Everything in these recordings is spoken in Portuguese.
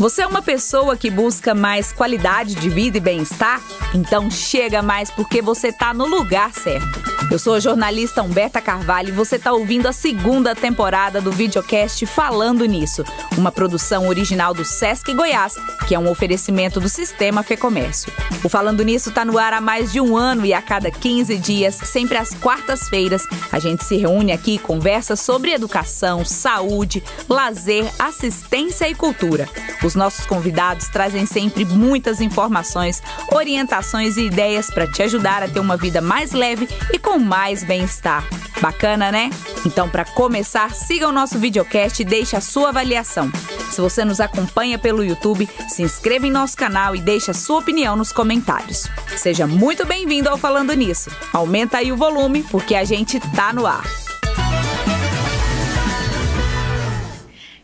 Você é uma pessoa que busca mais qualidade de vida e bem-estar? Então chega mais porque você está no lugar certo. Eu sou a jornalista Humberta Carvalho e você está ouvindo a segunda temporada do videocast Falando Nisso, uma produção original do Sesc Goiás, que é um oferecimento do Sistema Fecomércio. O Falando Nisso está no ar há mais de um ano e a cada 15 dias, sempre às quartas-feiras, a gente se reúne aqui e conversa sobre educação, saúde, lazer, assistência e cultura. Os nossos convidados trazem sempre muitas informações, orientações e ideias para te ajudar a ter uma vida mais leve e com mais bem-estar. Bacana, né? Então, para começar, siga o nosso videocast e deixe a sua avaliação. Se você nos acompanha pelo YouTube, se inscreva em nosso canal e deixe a sua opinião nos comentários. Seja muito bem-vindo ao Falando Nisso. Aumenta aí o volume, porque a gente tá no ar.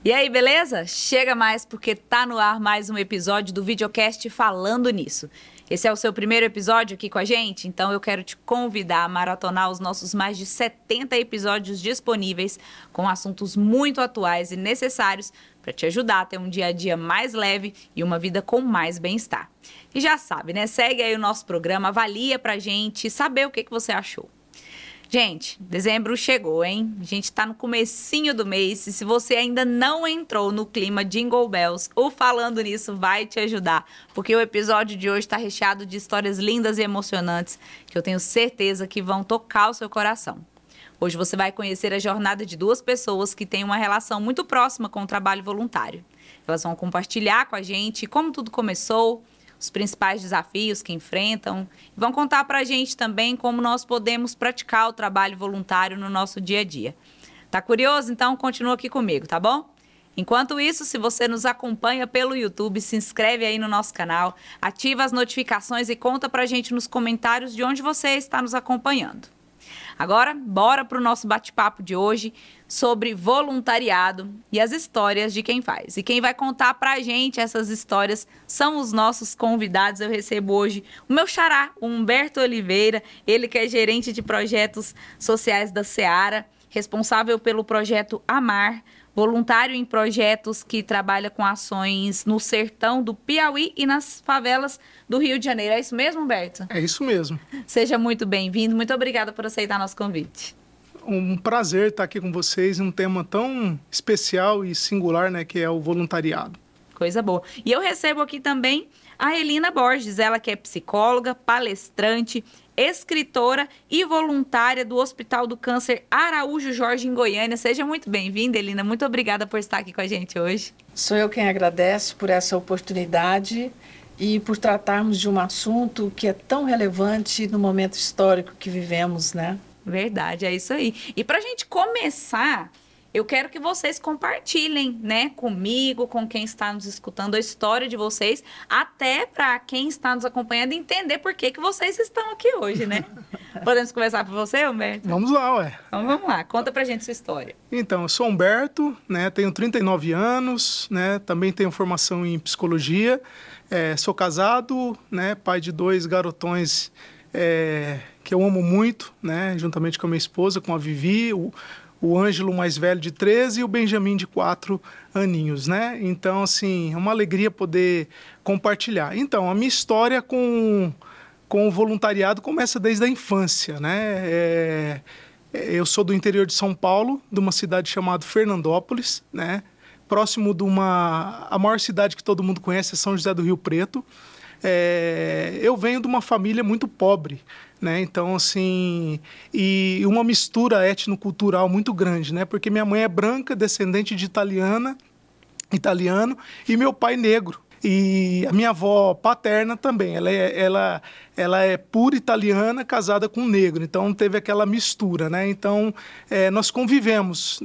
E aí, beleza? Chega mais porque tá no ar mais um episódio do videocast Falando Nisso. Esse é o seu primeiro episódio aqui com a gente, então eu quero te convidar a maratonar os nossos mais de 70 episódios disponíveis com assuntos muito atuais e necessários para te ajudar a ter um dia a dia mais leve e uma vida com mais bem-estar. E já sabe, né? Segue aí o nosso programa, avalia pra gente saber o que você achou. Gente, dezembro chegou, hein? A gente tá no comecinho do mês e se você ainda não entrou no clima Jingle Bells, o Falando Nisso vai te ajudar, porque o episódio de hoje está recheado de histórias lindas e emocionantes que eu tenho certeza que vão tocar o seu coração. Hoje você vai conhecer a jornada de duas pessoas que têm uma relação muito próxima com o trabalho voluntário. Elas vão compartilhar com a gente como tudo começou, os principais desafios que enfrentam. E vão contar para a gente também como nós podemos praticar o trabalho voluntário no nosso dia a dia. Tá curioso? Então continua aqui comigo, tá bom? Enquanto isso, se você nos acompanha pelo YouTube, se inscreve aí no nosso canal, ativa as notificações e conta para a gente nos comentários de onde você está nos acompanhando. Agora, bora para o nosso bate-papo de hoje sobre voluntariado e as histórias de quem faz. E quem vai contar para a gente essas histórias são os nossos convidados. Eu recebo hoje o meu xará, o Humberto Oliveira, ele que é gerente de projetos sociais da Seara, responsável pelo projeto Amar, voluntário em projetos que trabalha com ações no sertão do Piauí e nas favelas do Rio de Janeiro. É isso mesmo, Humberto? É isso mesmo. Seja muito bem-vindo. Muito obrigada por aceitar nosso convite. Um prazer estar aqui com vocês em um tema tão especial e singular, né, que é o voluntariado. Coisa boa. E eu recebo aqui também a Elina Borges, ela que é psicóloga, palestrante, escritora e voluntária do Hospital do Câncer Araújo Jorge, em Goiânia. Seja muito bem-vinda, Elina. Muito obrigada por estar aqui com a gente hoje. Sou eu quem agradece por essa oportunidade e por tratarmos de um assunto que é tão relevante no momento histórico que vivemos, né? Verdade, é isso aí. E para a gente começar, eu quero que vocês compartilhem, né, comigo, com quem está nos escutando, a história de vocês, até para quem está nos acompanhando entender por que vocês estão aqui hoje, né? Podemos começar por você, Humberto? Vamos lá, ué. Então vamos lá, conta pra gente sua história. Então, eu sou Humberto, né, tenho 39 anos, né, também tenho formação em psicologia, sou casado, né, pai de 2 garotões que eu amo muito, né, juntamente com a minha esposa, com a Vivi, o Ângelo mais velho de 13 e o Benjamin de 4 aninhos, né? Então, assim, é uma alegria poder compartilhar. Então, a minha história com o voluntariado começa desde a infância, né? Eu sou do interior de São Paulo, de uma cidade chamada Fernandópolis, né? Próximo de a maior cidade que todo mundo conhece é São José do Rio Preto. Eu venho de uma família muito pobre, né? Então, assim, e uma mistura étnico-cultural muito grande, né? Porque minha mãe é branca, descendente de italiano, e meu pai negro. E a minha avó paterna também, ela é pura italiana, casada com um negro, então teve aquela mistura, né? Então, nós convivemos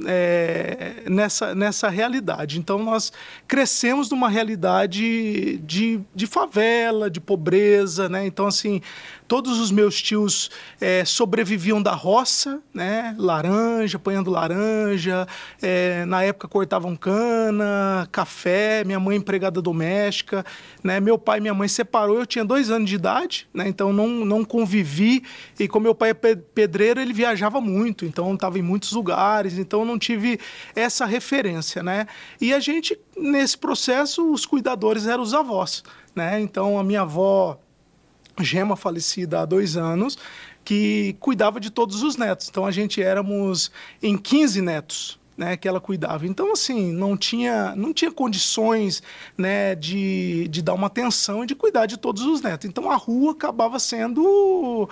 nessa realidade. Então, nós crescemos numa realidade de favela, de pobreza, né? Então, assim, todos os meus tios sobreviviam da roça, né? Laranja, apanhando laranja, na época cortavam cana, café, minha mãe empregada doméstica, né? Meu pai e minha mãe separou, eu tinha 2 anos de idade, né? né? Então não convivi, e como meu pai é pedreiro, ele viajava muito, então estava em muitos lugares, então não tive essa referência, né? E a gente, nesse processo, os cuidadores eram os avós, né? Então a minha avó Gema, falecida há 2 anos, que cuidava de todos os netos. Então a gente éramos em 15 netos, né, que ela cuidava. Então, assim, não tinha condições, né, de dar uma atenção e de cuidar de todos os netos. Então, a rua acabava sendo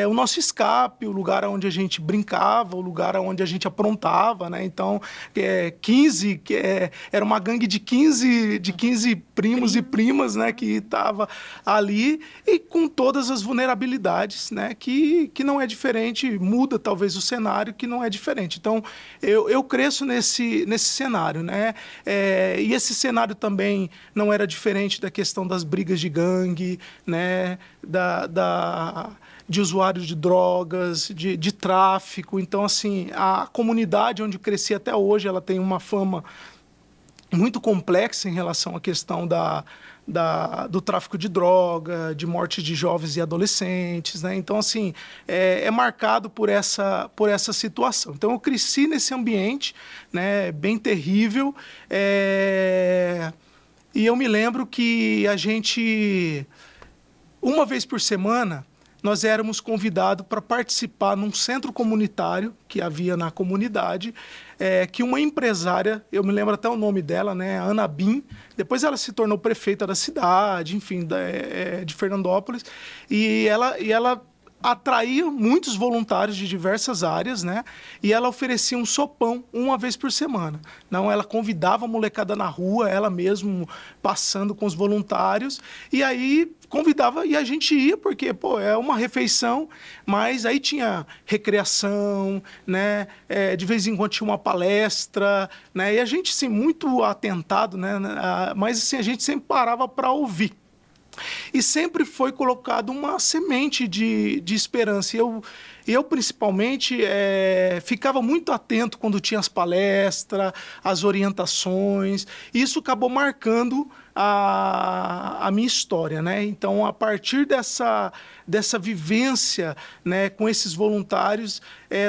o nosso escape, o lugar onde a gente brincava, o lugar onde a gente aprontava, né? Então, 15, era uma gangue de 15 primos e primas, né, que estava ali, e com todas as vulnerabilidades, né, que não é diferente, muda talvez o cenário, que não é diferente. Então, eu cresço nesse cenário, né? E esse cenário também não era diferente da questão das brigas de gangue, né? De usuários de drogas, de tráfico. Então, assim, a comunidade onde eu cresci até hoje, ela tem uma fama muito complexa em relação à questão do tráfico de droga, de morte de jovens e adolescentes, né? Então, assim, é marcado por essa situação. Então, eu cresci nesse ambiente, né, bem terrível, e eu me lembro que a gente, uma vez por semana, nós éramos convidados para participar num centro comunitário que havia na comunidade, que uma empresária, eu me lembro até o nome dela, né, a Ana Bim, depois ela se tornou prefeita da cidade, enfim, de Fernandópolis, e ela atraía muitos voluntários de diversas áreas, né? E ela oferecia um sopão uma vez por semana. Não, ela convidava a molecada na rua, ela mesmo passando com os voluntários, e aí convidava e a gente ia, porque, pô, é uma refeição, mas aí tinha recreação, né? De vez em quando tinha uma palestra, né? E a gente, assim, muito atentado, né? Mas, assim, a gente sempre parava para ouvir. E sempre foi colocado uma semente de esperança. E eu principalmente, ficava muito atento quando tinha as palestras, as orientações. E isso acabou marcando a minha história, né? Então, a partir dessa vivência, né, com esses voluntários,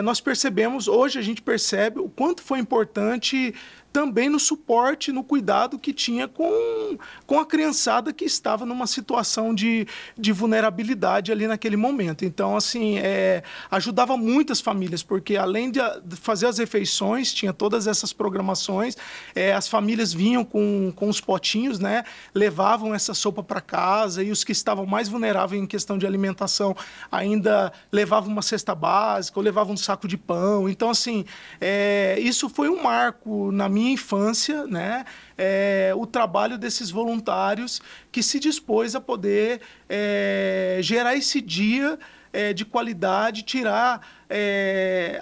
nós percebemos, hoje a gente percebe o quanto foi importante também no suporte, no cuidado que tinha com a criançada que estava numa situação de vulnerabilidade ali naquele momento. Então, assim, ajudava muitas famílias, porque além de fazer as refeições, tinha todas essas programações, as famílias vinham com os potinhos, né, levavam essa sopa para casa, e os que estavam mais vulneráveis em questão de alimentação ainda levavam uma cesta básica, ou levavam um saco de pão. Então, assim, isso foi um marco na minha infância, né? O trabalho desses voluntários que se dispôs a poder gerar esse dia de qualidade, tirar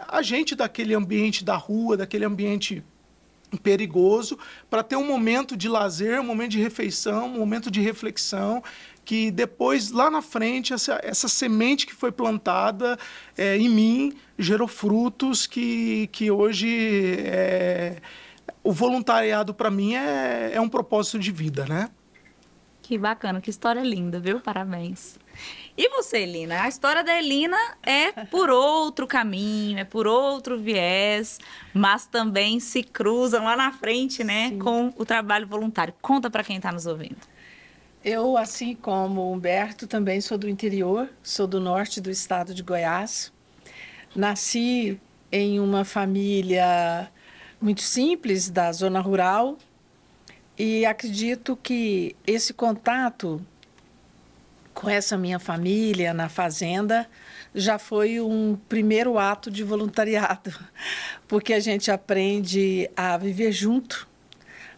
a gente daquele ambiente da rua, daquele ambiente perigoso, para ter um momento de lazer, um momento de refeição, um momento de reflexão, que depois, lá na frente, essa semente que foi plantada em mim gerou frutos que hoje... O voluntariado, para mim, é um propósito de vida, né? Que bacana, que história linda, viu? Parabéns. E você, Elina? A história da Elina é por outro caminho, é por outro viés, mas também se cruzam lá na frente, né, sim, com o trabalho voluntário. Conta para quem está nos ouvindo. Eu, assim como o Humberto, também sou do interior, sou do norte do estado de Goiás. Nasci em uma família muito simples, da zona rural, e acredito que esse contato com essa minha família na fazenda já foi um primeiro ato de voluntariado, porque a gente aprende a viver junto,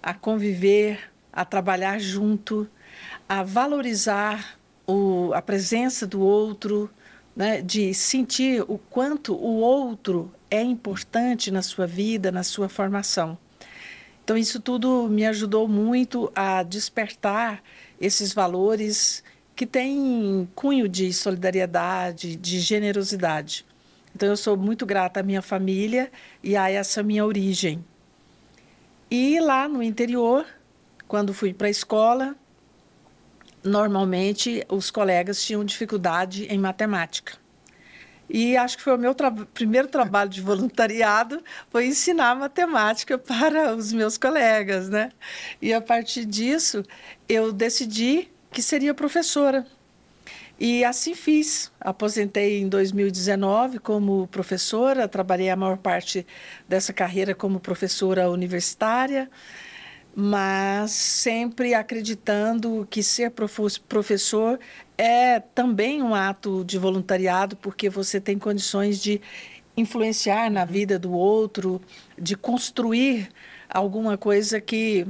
a conviver, a trabalhar junto, a valorizar a presença do outro, né, de sentir o quanto o outro é importante na sua vida, na sua formação. Então, isso tudo me ajudou muito a despertar esses valores que têm cunho de solidariedade, de generosidade. Então, eu sou muito grata à minha família e a essa minha origem. E lá no interior, quando fui para a escola, normalmente os colegas tinham dificuldade em matemática. E acho que foi o meu primeiro trabalho de voluntariado, foi ensinar matemática para os meus colegas, né? E a partir disso, eu decidi que seria professora. E assim fiz. Aposentei em 2019 como professora, trabalhei a maior parte dessa carreira como professora universitária, mas sempre acreditando que ser professor é também um ato de voluntariado, porque você tem condições de influenciar na vida do outro, de construir alguma coisa que,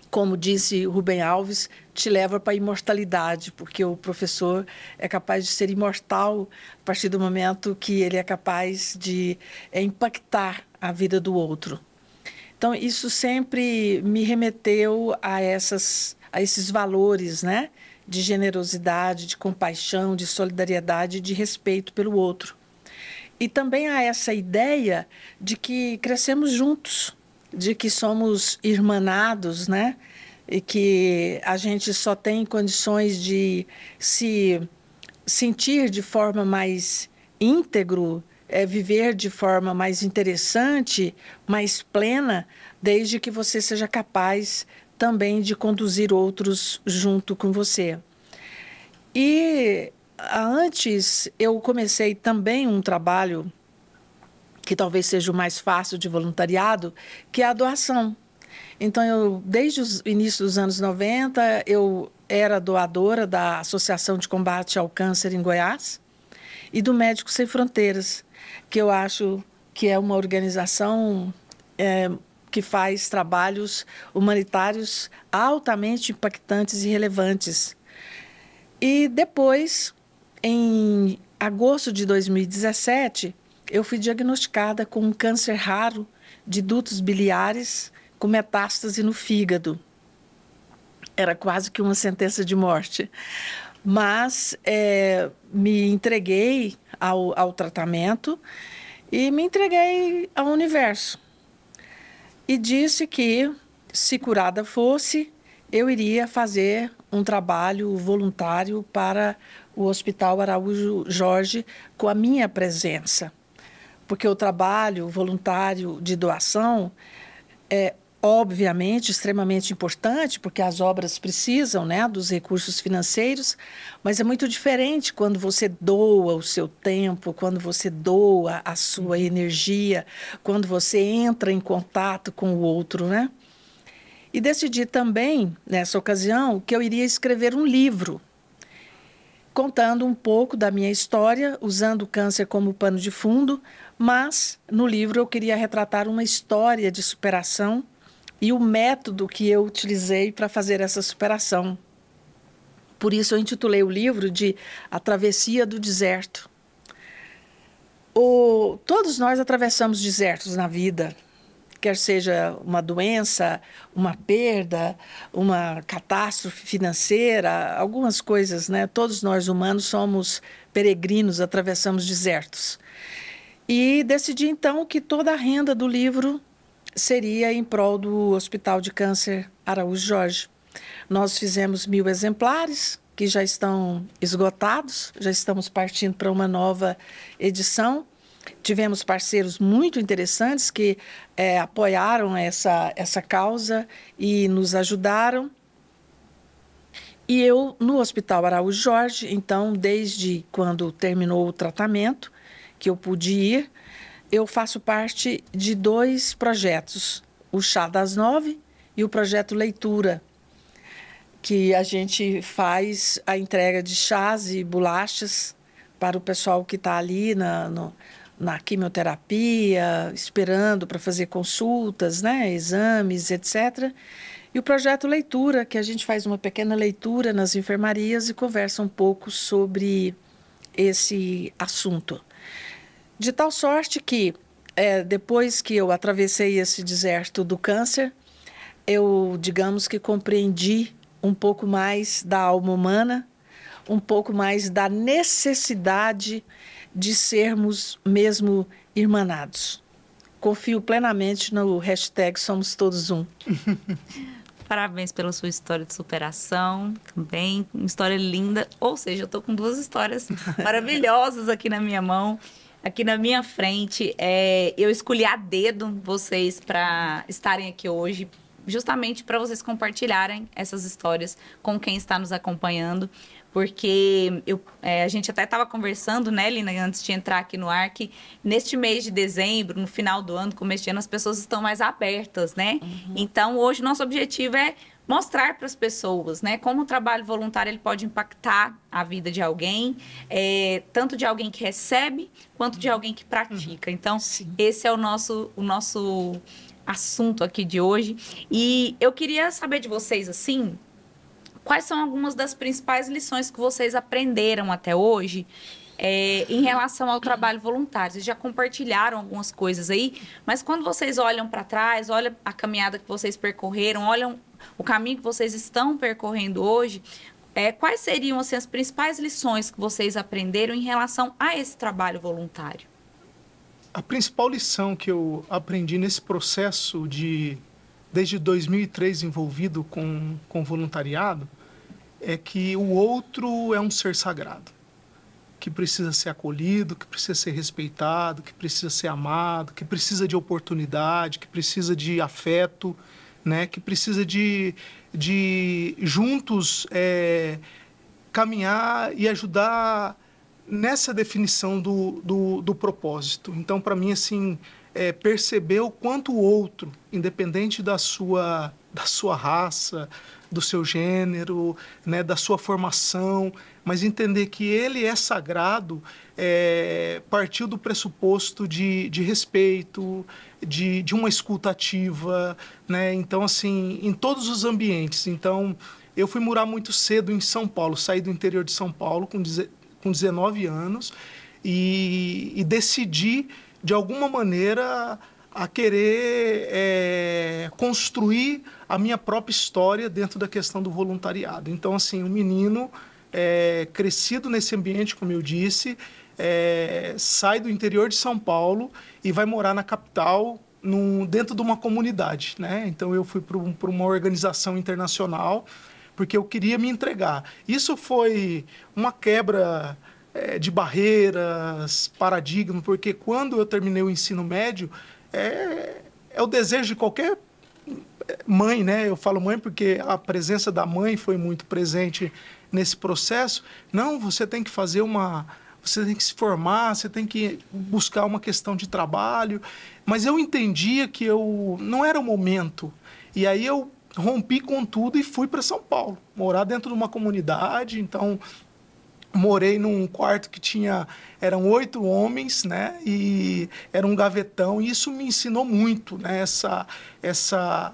como disse Rubem Alves, te leva para a imortalidade, porque o professor é capaz de ser imortal a partir do momento que ele é capaz de impactar a vida do outro. Então, isso sempre me remeteu a esses valores, né? De generosidade, de compaixão, de solidariedade, de respeito pelo outro. E também a essa ideia de que crescemos juntos, de que somos irmanados, né? E que a gente só tem condições de se sentir de forma mais íntegro, viver de forma mais interessante, mais plena, desde que você seja capaz também de conduzir outros junto com você. E antes eu comecei também um trabalho que talvez seja o mais fácil de voluntariado, que é a doação. Então, desde o início dos anos 90, eu era doadora da Associação de Combate ao Câncer em Goiás e do Médicos Sem Fronteiras, que eu acho que é uma organização que faz trabalhos humanitários altamente impactantes e relevantes. E depois, em agosto de 2017, eu fui diagnosticada com um câncer raro de dutos biliares com metástase no fígado. Era quase que uma sentença de morte. Mas me entreguei ao tratamento e me entreguei ao universo. E disse que, se curada fosse, eu iria fazer um trabalho voluntário para o Hospital Araújo Jorge com a minha presença. Porque o trabalho voluntário de doação é, obviamente, extremamente importante, porque as obras precisam, né, dos recursos financeiros, mas é muito diferente quando você doa o seu tempo, quando você doa a sua energia, quando você entra em contato com o outro, né? E decidi também, nessa ocasião, que eu iria escrever um livro, contando um pouco da minha história, usando o câncer como pano de fundo, mas no livro eu queria retratar uma história de superação e o método que eu utilizei para fazer essa superação. Por isso eu intitulei o livro de A Travessia do Deserto. Todos nós atravessamos desertos na vida, quer seja uma doença, uma perda, uma catástrofe financeira, algumas coisas, né? Todos nós humanos somos peregrinos, atravessamos desertos. E decidi então que toda a renda do livro seria em prol do Hospital de Câncer Araújo Jorge. Nós fizemos 1000 exemplares, que já estão esgotados, já estamos partindo para uma nova edição. Tivemos parceiros muito interessantes que apoiaram essa causa e nos ajudaram. E eu, no Hospital Araújo Jorge, então, desde quando terminou o tratamento, que eu pude ir, eu faço parte de 2 projetos, o Chá das 9 e o projeto Leitura, que a gente faz a entrega de chás e bolachas para o pessoal que está ali na quimioterapia, esperando para fazer consultas, né, exames, etc. E o projeto Leitura, que a gente faz uma pequena leitura nas enfermarias e conversa um pouco sobre esse assunto. De tal sorte que, depois que eu atravessei esse deserto do câncer, eu, digamos que compreendi um pouco mais da alma humana, um pouco mais da necessidade de sermos mesmo irmanados. Confio plenamente no hashtag Somos Todos Um. Parabéns pela sua história de superação também, uma história linda. Ou seja, eu tô com duas histórias maravilhosas aqui na minha mão, aqui na minha frente. Eu escolhi a dedo vocês para estarem aqui hoje, justamente para vocês compartilharem essas histórias com quem está nos acompanhando. Porque a gente até estava conversando, né, Lina, antes de entrar aqui no ar, que neste mês de dezembro, no final do ano, começo de ano, as pessoas estão mais abertas, né? Uhum. Então, hoje, nosso objetivo é mostrar para as pessoas, né, como o trabalho voluntário ele pode impactar a vida de alguém, tanto de alguém que recebe, quanto de alguém que pratica. Então, sim, esse é o nosso assunto aqui de hoje. E eu queria saber de vocês, assim, quais são algumas das principais lições que vocês aprenderam até hoje em relação ao trabalho voluntário? Vocês já compartilharam algumas coisas aí, mas quando vocês olham para trás, olham a caminhada que vocês percorreram, olham o caminho que vocês estão percorrendo hoje, quais seriam assim, as principais lições que vocês aprenderam em relação a esse trabalho voluntário? A principal lição que eu aprendi nesse processo desde 2003 envolvido com voluntariado, é que o outro é um ser sagrado, que precisa ser acolhido, que precisa ser respeitado, que precisa ser amado, que precisa de oportunidade, que precisa de afeto, né? Que precisa de juntos caminhar e ajudar nessa definição do propósito. Então, para mim, assim, perceber o quanto o outro, independente da sua raça, do seu gênero, né, da sua formação, mas entender que ele é sagrado, partiu do pressuposto de respeito, de uma escuta ativa, né? Então, assim, em todos os ambientes. Então, eu fui morar muito cedo em São Paulo, saí do interior de São Paulo com 19 anos e decidi, de alguma maneira, a querer construir a minha própria história dentro da questão do voluntariado. Então, assim, um menino crescido nesse ambiente, como eu disse, sai do interior de São Paulo e vai morar na capital, dentro de uma comunidade, né? Então, eu fui para uma organização internacional porque eu queria me entregar. Isso foi uma quebra de barreiras, paradigma, porque quando eu terminei o ensino médio, é o desejo de qualquer mãe, né? Eu falo mãe porque a presença da mãe foi muito presente nesse processo. Não, você tem que fazer você tem que se formar, você tem que buscar uma questão de trabalho. Mas eu entendia que não era o momento. E aí eu rompi com tudo e fui para São Paulo, morar dentro de uma comunidade. Então, morei num quarto que eram 8 homens, né? E era um gavetão, e isso me ensinou muito, né? Essa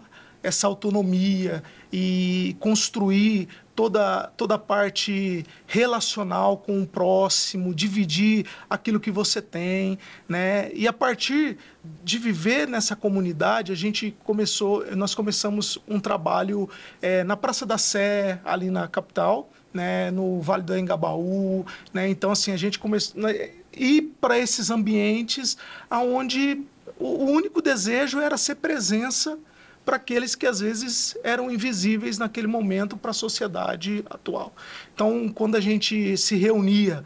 autonomia e construir toda a parte relacional com o próximo, dividir aquilo que você tem, né? E a partir de viver nessa comunidade, nós começamos um trabalho na Praça da Sé, ali na capital, né, no Vale do Engabaú, né? Então, assim, a gente começou a ir para esses ambientes onde o único desejo era ser presença para aqueles que às vezes eram invisíveis naquele momento para a sociedade atual. Então, quando a gente se reunia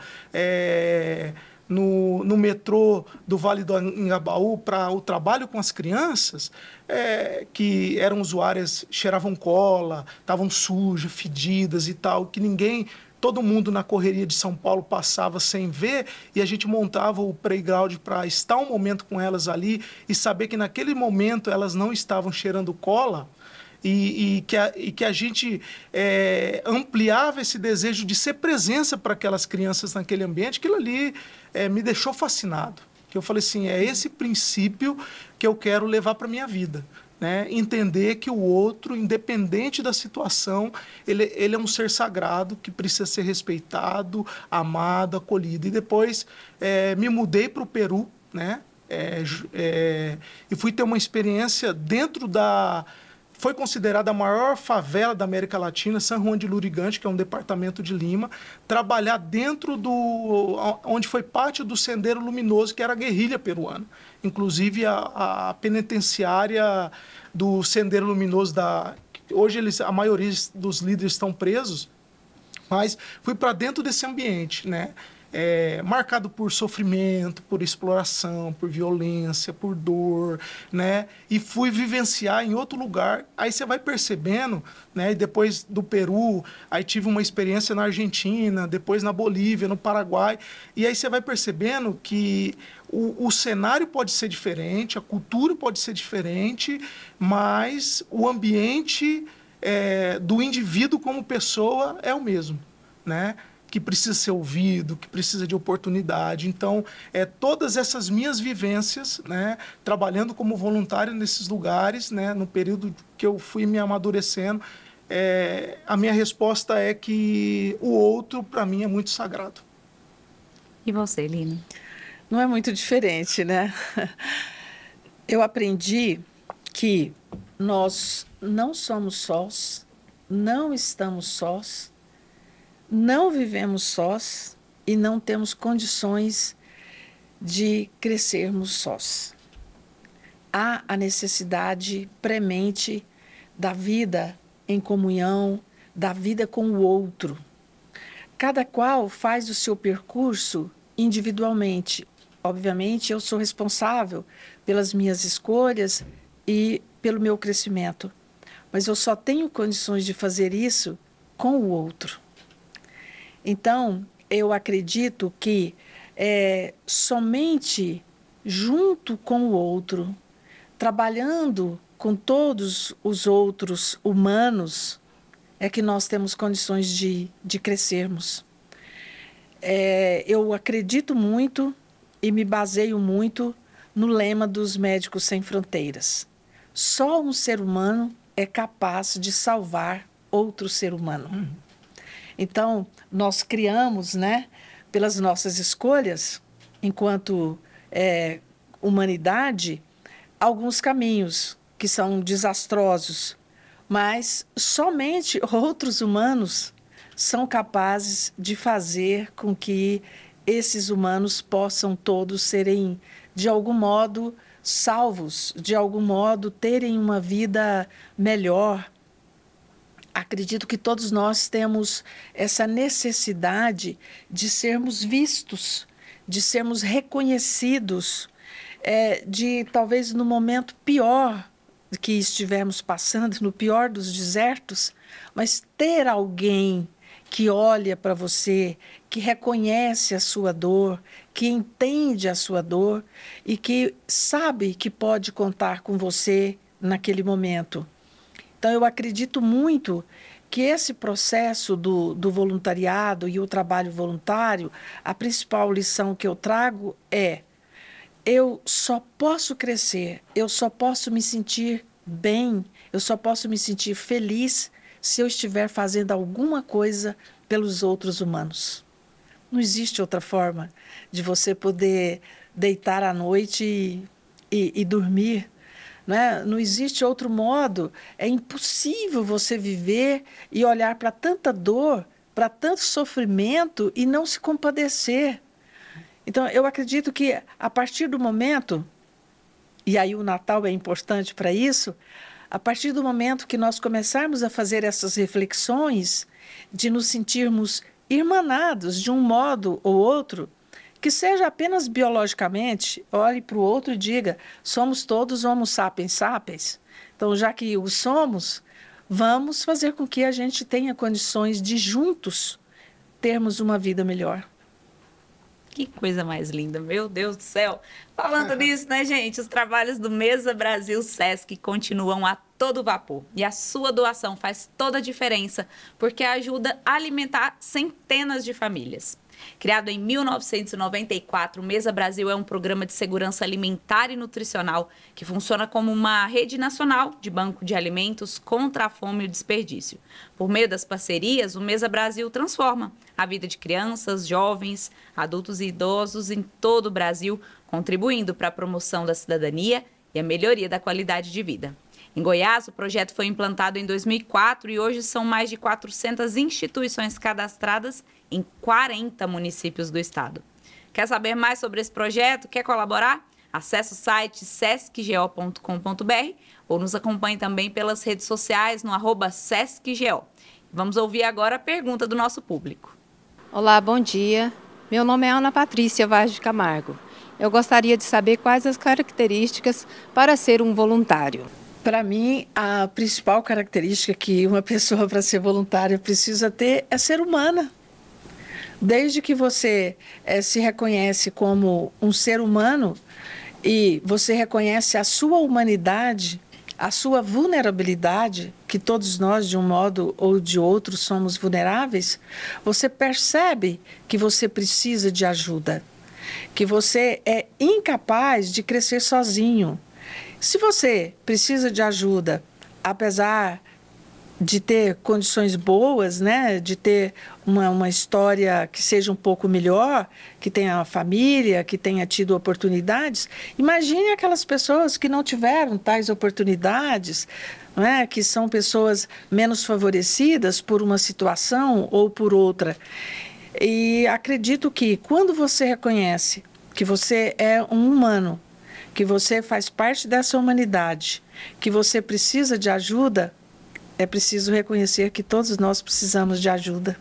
no metrô do Vale do Engabaú para o trabalho com as crianças, que eram usuárias, cheiravam cola, estavam sujas, fedidas e tal, que todo mundo na correria de São Paulo passava sem ver, e a gente montava o playground para estar um momento com elas ali e saber que naquele momento elas não estavam cheirando cola, e que a gente ampliava esse desejo de ser presença para aquelas crianças naquele ambiente. Aquilo ali me deixou fascinado. Que eu falei assim, é esse princípio que eu quero levar para a minha vida. Né? Entender que o outro, independente da situação, ele é um ser sagrado que precisa ser respeitado, amado, acolhido. E depois me mudei para o Peru, né? E fui ter uma experiência dentro foi considerada a maior favela da América Latina, San Juan de Lurigancho, que é um departamento de Lima, trabalhar dentro onde foi parte do Sendero Luminoso, que era a guerrilha peruana. Inclusive, a penitenciária do Sendero Luminoso, Hoje a maioria dos líderes estão presos, mas fui para dentro desse ambiente, né? Marcado por sofrimento, por exploração, por violência, por dor, né? E fui vivenciar em outro lugar. Aí você vai percebendo, né? E depois do Peru, aí tive uma experiência na Argentina, depois na Bolívia, no Paraguai. E aí você vai percebendo que o cenário pode ser diferente, a cultura pode ser diferente, mas o ambiente do indivíduo como pessoa é o mesmo, né? Que precisa ser ouvido, que precisa de oportunidade. Então, todas essas minhas vivências, né, trabalhando como voluntário nesses lugares, né, no período que eu fui me amadurecendo, a minha resposta é que o outro, para mim, é muito sagrado. E você, Lina? Não é muito diferente, né? Eu aprendi que nós não somos sós, não estamos sós, não vivemos sós e não temos condições de crescermos sós. Há a necessidade premente da vida em comunhão, da vida com o outro. Cada qual faz o seu percurso individualmente. Obviamente, eu sou responsável pelas minhas escolhas e pelo meu crescimento, mas eu só tenho condições de fazer isso com o outro. Então, eu acredito que somente junto com o outro, trabalhando com todos os outros humanos, é que nós temos condições de crescermos. Eu acredito muito e me baseio muito no lema dos Médicos Sem Fronteiras. Só um ser humano é capaz de salvar outro ser humano. Então, nós criamos, né, pelas nossas escolhas, enquanto humanidade, alguns caminhos que são desastrosos, mas somente outros humanos são capazes de fazer com que esses humanos possam todos serem, de algum modo, salvos, de algum modo, terem uma vida melhor. Acredito que todos nós temos essa necessidade de sermos vistos, de sermos reconhecidos, de talvez no momento pior que estivermos passando, no pior dos desertos, mas ter alguém que olha para você, que reconhece a sua dor, que entende a sua dor e que sabe que pode contar com você naquele momento. Então, eu acredito muito que esse processo do voluntariado e o trabalho voluntário, a principal lição que eu trago eu só posso crescer, eu só posso me sentir bem, eu só posso me sentir feliz se eu estiver fazendo alguma coisa pelos outros humanos. Não existe outra forma de você poder deitar à noite e dormir. Né? Não existe outro modo. É impossível você viver e olhar para tanta dor, para tanto sofrimento e não se compadecer. Então, eu acredito que a partir do momento, e aí o Natal é importante para isso, a partir do momento que nós começarmos a fazer essas reflexões, de nos sentirmos irmanados de um modo ou outro, que seja apenas biologicamente, olhe para o outro e diga, somos todos homo sapiens sapiens. Então, já que o somos, vamos fazer com que a gente tenha condições de juntos termos uma vida melhor. Que coisa mais linda, meu Deus do céu. Falando nisso, né, gente? Os trabalhos do Mesa Brasil Sesc continuam a todo vapor. E a sua doação faz toda a diferença, porque ajuda a alimentar centenas de famílias. Criado em 1994, o Mesa Brasil é um programa de segurança alimentar e nutricional que funciona como uma rede nacional de banco de alimentos contra a fome e o desperdício. Por meio das parcerias, o Mesa Brasil transforma a vida de crianças, jovens, adultos e idosos em todo o Brasil, contribuindo para a promoção da cidadania e a melhoria da qualidade de vida. Em Goiás, o projeto foi implantado em 2004 e hoje são mais de 400 instituições cadastradas em 40 municípios do estado. Quer saber mais sobre esse projeto? Quer colaborar? Acesse o site sescgo.com.br ou nos acompanhe também pelas redes sociais no @sescgo. Vamos ouvir agora a pergunta do nosso público. Olá, bom dia. Meu nome é Ana Patrícia Vaz de Camargo. Eu gostaria de saber quais as características para ser um voluntário. Para mim, a principal característica que uma pessoa para ser voluntária precisa ter é ser humana. Desde que você se reconhece como um ser humano e você reconhece a sua humanidade, a sua vulnerabilidade, que todos nós, de um modo ou de outro, somos vulneráveis, você percebe que você precisa de ajuda, que você é incapaz de crescer sozinho. Se você precisa de ajuda, apesar de ter condições boas, né, de ter uma história que seja um pouco melhor, que tenha família, que tenha tido oportunidades, imagine aquelas pessoas que não tiveram tais oportunidades, né, que são pessoas menos favorecidas por uma situação ou por outra. E acredito que quando você reconhece que você é um humano, que você faz parte dessa humanidade, que você precisa de ajuda, é preciso reconhecer que todos nós precisamos de ajuda.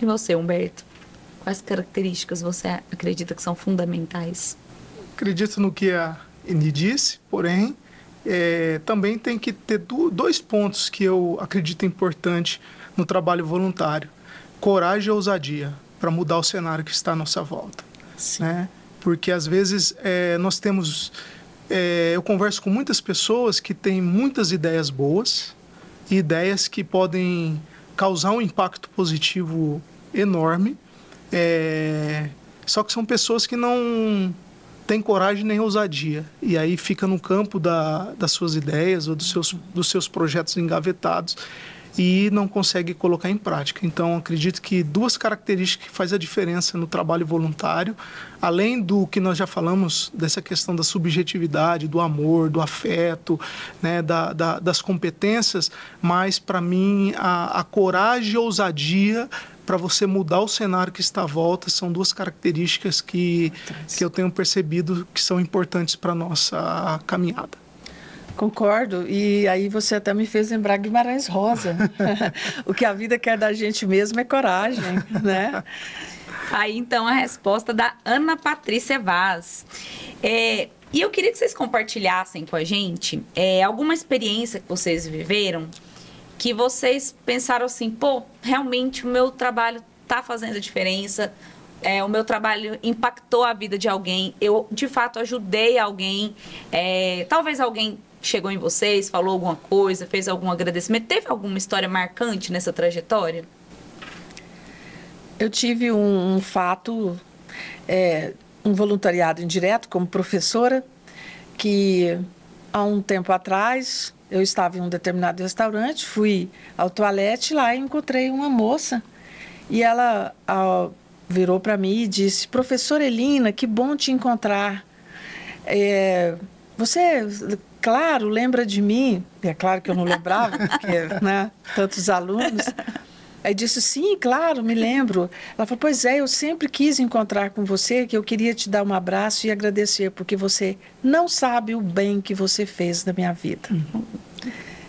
E você, Humberto? Quais características você acredita que são fundamentais? Acredito no que a Eni disse, porém, também tem que ter dois pontos que eu acredito importante no trabalho voluntário. Coragem e ousadia, para mudar o cenário que está à nossa volta. Sim. Né? Porque, às vezes, nós temos... eu converso com muitas pessoas que têm muitas ideias boas, ideias que podem causar um impacto positivo enorme, só que são pessoas que não têm coragem nem ousadia, e aí fica no campo das suas ideias ou dos seus projetos engavetados e não consegue colocar em prática. Então, acredito que duas características que fazem a diferença no trabalho voluntário, além do que nós já falamos, dessa questão da subjetividade, do amor, do afeto, né, das competências, mas, para mim, a coragem e a ousadia para você mudar o cenário que está à volta são duas características que eu tenho percebido que são importantes para a nossa caminhada. Concordo, e aí você até me fez lembrar Guimarães Rosa. O que a vida quer da gente mesmo é coragem, né? Aí, então, a resposta da Ana Patrícia Vaz. E eu queria que vocês compartilhassem com a gente alguma experiência que vocês viveram que vocês pensaram assim, pô, realmente o meu trabalho está fazendo a diferença, o meu trabalho impactou a vida de alguém, eu, de fato, ajudei alguém, talvez alguém chegou em vocês, falou alguma coisa, fez algum agradecimento. Teve alguma história marcante nessa trajetória? Eu tive um fato, um voluntariado indireto como professora, que há um tempo atrás eu estava em um determinado restaurante, fui ao toalete lá e encontrei uma moça e ela virou para mim e disse: "Professora Elina, que bom te encontrar. Você, claro, lembra de mim?" É claro que eu não lembrava, porque, né, tantos alunos. Aí disse: "Sim, claro, me lembro." Ela falou: "Pois é, eu sempre quis encontrar com você, que eu queria te dar um abraço e agradecer, porque você não sabe o bem que você fez na minha vida."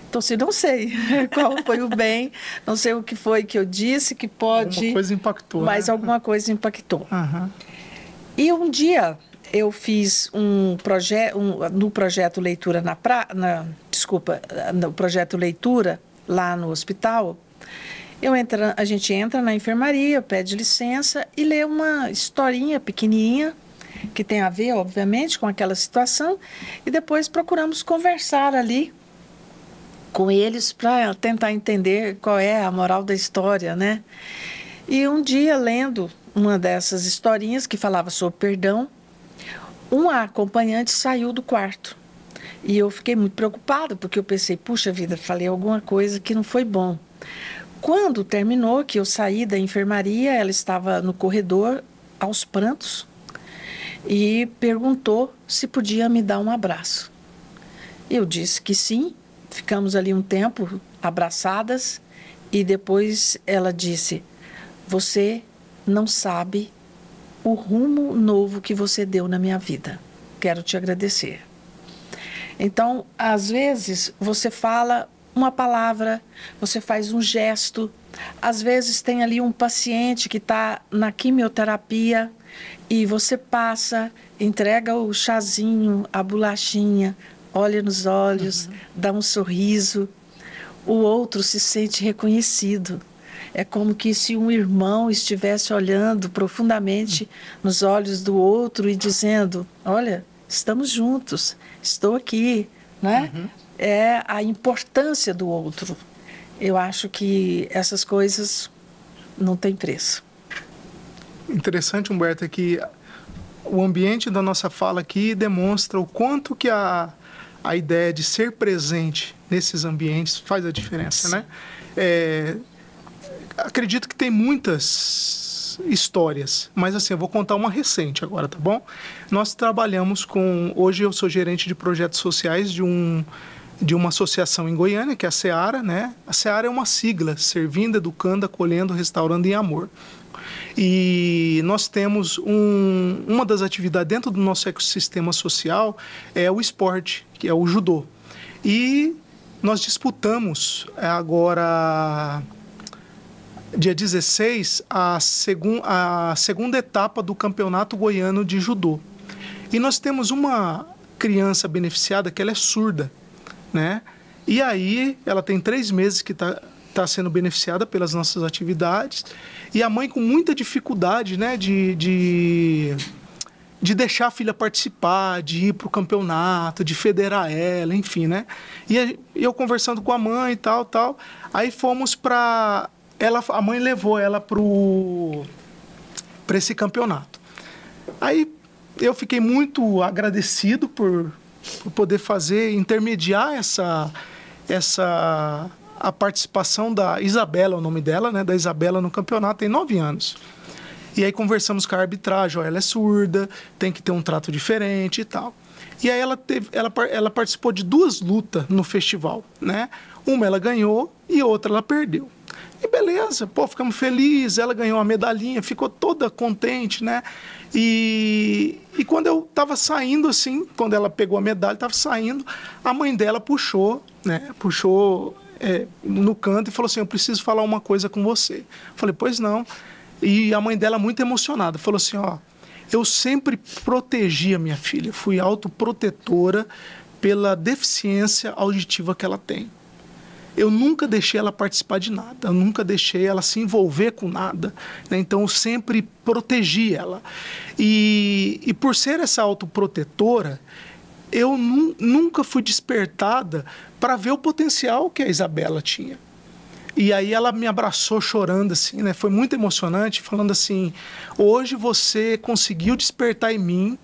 Então, assim, não sei qual foi o bem, não sei o que foi que eu disse, que pode... Alguma coisa impactou. Mas né? alguma coisa impactou. Uhum. E um dia eu fiz no projeto Leitura no projeto Leitura lá no hospital. A gente entra na enfermaria, pede licença e lê uma historinha pequenininha que tem a ver, obviamente, com aquela situação, e depois procuramos conversar ali com eles para tentar entender qual é a moral da história, né? E um dia, lendo uma dessas historinhas que falava sobre perdão, um acompanhante saiu do quarto. E eu fiquei muito preocupada, porque eu pensei, puxa vida, falei alguma coisa que não foi bom. Quando terminou, que eu saí da enfermaria, ela estava no corredor, aos prantos, e perguntou se podia me dar um abraço. Eu disse que sim, ficamos ali um tempo abraçadas, e depois ela disse: "Você não sabe o rumo novo que você deu na minha vida." quero te agradecer. Então, às vezes, você fala uma palavra, você faz um gesto. Às vezes tem ali um paciente que está na quimioterapia e você passa, entrega o chazinho, a bolachinha, olha nos olhos, dá um sorriso. O outro se sente reconhecido. É como que se um irmão estivesse olhando profundamente nos olhos do outro e dizendo: olha, estamos juntos, estou aqui, né? É a importância do outro. Eu acho que essas coisas não têm preço. Interessante, Humberto, é que o ambiente da nossa fala aqui demonstra o quanto que a ideia de ser presente nesses ambientes faz a diferença, né? Acredito que tem muitas histórias, mas assim, eu vou contar uma recente agora, tá bom? Nós trabalhamos com... Hoje eu sou gerente de projetos sociais de uma associação em Goiânia, que é a Seara, né? A Seara é uma sigla, Servindo, Educando, Acolhendo, Restaurando em Amor. E nós temos uma das atividades dentro do nosso ecossistema social é o esporte, que é o judô. E nós disputamos agora, dia 16, a segunda etapa do Campeonato Goiano de Judô. E nós temos uma criança beneficiada que ela é surda, né? E aí ela tem 3 meses que está sendo beneficiada pelas nossas atividades, e a mãe com muita dificuldade, né, de deixar a filha participar, de ir para o campeonato, de federar ela, enfim, né? E eu conversando com a mãe e tal, aí fomos para... A mãe levou ela para esse campeonato. Aí eu fiquei muito agradecido por poder intermediar a participação da Isabela, o nome dela, né, da Isabela no campeonato, tem 9 anos. E aí conversamos com a arbitragem, ela é surda, tem que ter um trato diferente e tal. E aí ela participou de 2 lutas no festival, né? Uma ela ganhou e outra ela perdeu. E beleza, pô, ficamos felizes, ela ganhou uma medalhinha, ficou toda contente, né? E quando eu estava saindo, assim, quando ela pegou a medalha, estava saindo, a mãe dela puxou no canto e falou assim: eu preciso falar uma coisa com você. Eu falei: pois não. E a mãe dela, muito emocionada, falou assim: ó, eu sempre protegi a minha filha, fui autoprotetora pela deficiência auditiva que ela tem. Eu nunca deixei ela participar de nada, eu nunca deixei ela se envolver com nada, né? Então eu sempre protegi ela. E por ser essa autoprotetora, eu nunca fui despertada para ver o potencial que a Isabela tinha. E aí ela me abraçou chorando, assim, né? Foi muito emocionante, falando assim: hoje você conseguiu despertar em mim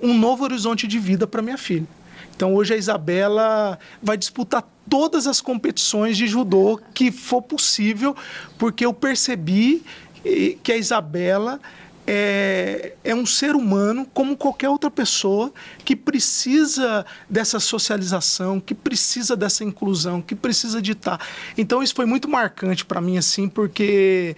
um novo horizonte de vida para minha filha. Então hoje a Isabela vai disputar todas as competições de judô que for possível, porque eu percebi que a Isabela é um ser humano como qualquer outra pessoa que precisa dessa socialização, que precisa dessa inclusão, que precisa de estar. Então isso foi muito marcante para mim, assim, porque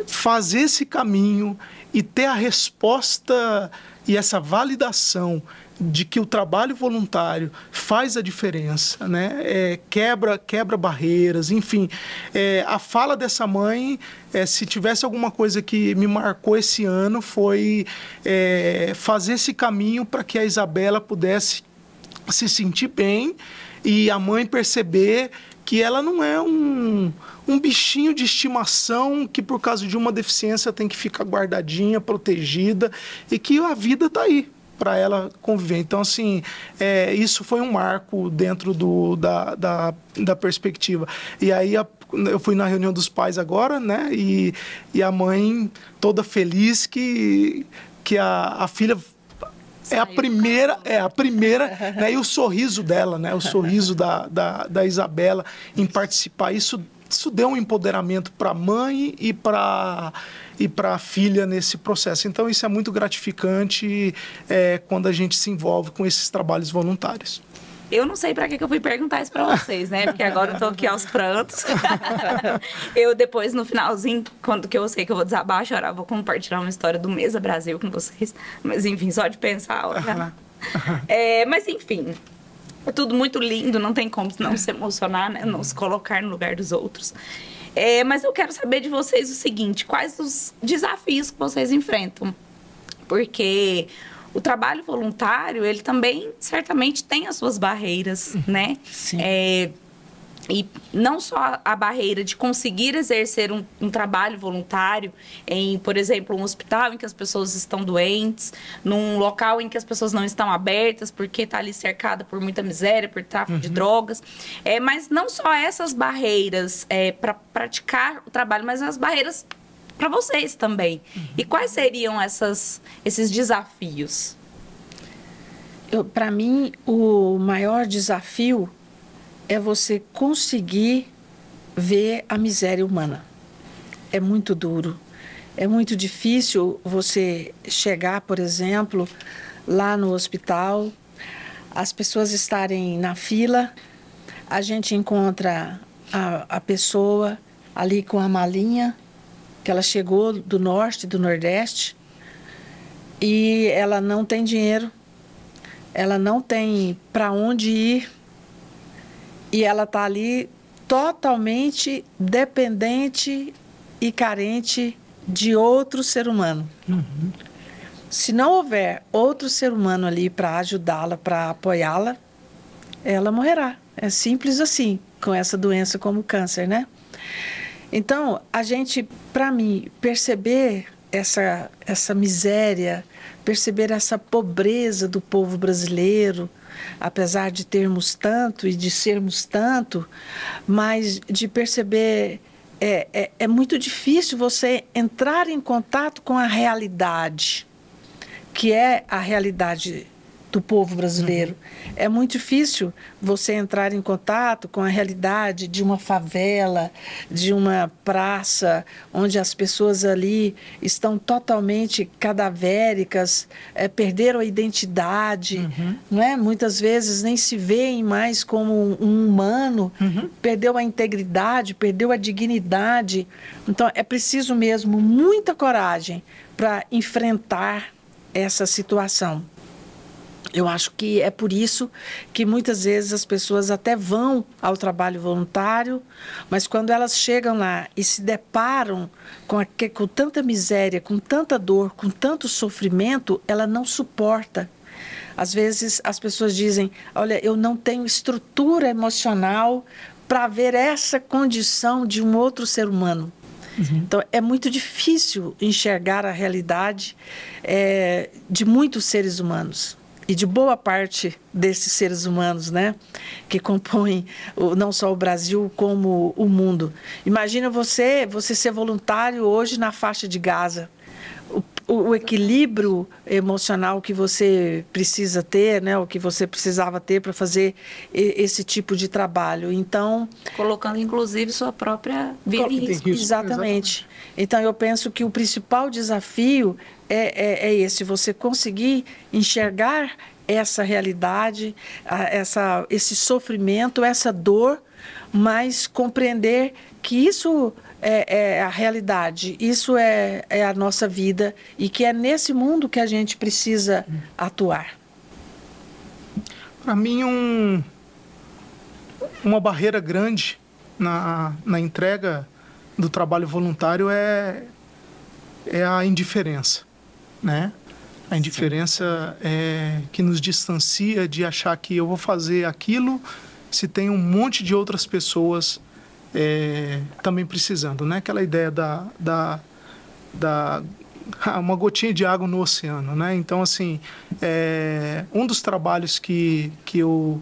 fazer esse caminho e ter a resposta e essa validação de que o trabalho voluntário faz a diferença, né? Quebra barreiras, enfim. A fala dessa mãe, se tivesse alguma coisa que me marcou esse ano, foi fazer esse caminho para que a Isabela pudesse se sentir bem e a mãe perceber que ela não é um bichinho de estimação que por causa de uma deficiência tem que ficar guardadinha, protegida, e que a vida está aí para ela conviver. Então, assim, isso foi um marco dentro da perspectiva. E aí eu fui na reunião dos pais agora, né? E a mãe toda feliz que a filha é a primeira, né? E o sorriso dela, né? O sorriso da Isabela em participar. Isso deu um empoderamento para a mãe e para a filha nesse processo. Então, isso é muito gratificante quando a gente se envolve com esses trabalhos voluntários. Eu não sei para que eu fui perguntar isso para vocês, né? Porque agora eu tô aqui aos prantos. Eu depois, no finalzinho, quando que eu sei que eu vou desabar, chorar, vou compartilhar uma história do Mesa Brasil com vocês. Mas, enfim, só de pensar, olha. Mas, enfim, é tudo muito lindo, não tem como não se emocionar, né? Não se colocar no lugar dos outros. Mas eu quero saber de vocês o seguinte, quais os desafios que vocês enfrentam? Porque o trabalho voluntário, ele também, certamente, tem as suas barreiras, né? Sim. E não só a barreira de conseguir exercer um trabalho voluntário em, por exemplo, um hospital em que as pessoas estão doentes, num local em que as pessoas não estão abertas porque está ali cercada por muita miséria, por tráfico de drogas. Mas não só essas barreiras para praticar o trabalho, mas as barreiras para vocês também. E quais seriam esses desafios? Para mim, o maior desafio é você conseguir ver a miséria humana. É muito duro. É muito difícil você chegar, por exemplo, lá no hospital, as pessoas estarem na fila, a gente encontra a pessoa ali com a malinha, que ela chegou do norte, do nordeste, e ela não tem dinheiro, ela não tem para onde ir, e ela está ali totalmente dependente e carente de outro ser humano. Se não houver outro ser humano ali para ajudá-la, para apoiá-la, ela morrerá. É simples assim, com essa doença como o câncer, né? Então, a gente, para mim, perceber essa miséria, perceber essa pobreza do povo brasileiro, apesar de termos tanto e de sermos tanto, mas de perceber, é muito difícil você entrar em contato com a realidade, que é a realidade do povo brasileiro. É muito difícil você entrar em contato com a realidade de uma favela, de uma praça, onde as pessoas ali estão totalmente cadavéricas, perderam a identidade, não é? Muitas vezes nem se veem mais como um humano, perdeu a integridade, perdeu a dignidade. Então, é preciso mesmo muita coragem para enfrentar essa situação. Eu acho que é por isso que muitas vezes as pessoas até vão ao trabalho voluntário, mas quando elas chegam lá e se deparam com tanta miséria, com tanta dor, com tanto sofrimento, ela não suporta. Às vezes as pessoas dizem, olha, eu não tenho estrutura emocional para ver essa condição de um outro ser humano. Então, é muito difícil enxergar a realidade de muitos seres humanos. E de boa parte desses seres humanos, né, que compõem não só o Brasil, como o mundo. Imagina você ser voluntário hoje na faixa de Gaza. O equilíbrio emocional que você precisa ter, né, o que você precisava ter para fazer esse tipo de trabalho. Então, colocando, inclusive, sua própria vida em risco. Exatamente. Então, eu penso que o principal desafio é esse, você conseguir enxergar essa realidade, esse sofrimento, essa dor, mas compreender que isso é a realidade, isso é a nossa vida e que é nesse mundo que a gente precisa atuar. Para mim, uma barreira grande na entrega do trabalho voluntário é a indiferença, né? A indiferença que nos distancia de achar que eu vou fazer aquilo se tem um monte de outras pessoas também precisando, né? Aquela ideia uma gotinha de água no oceano, né? Então, assim, um dos trabalhos que eu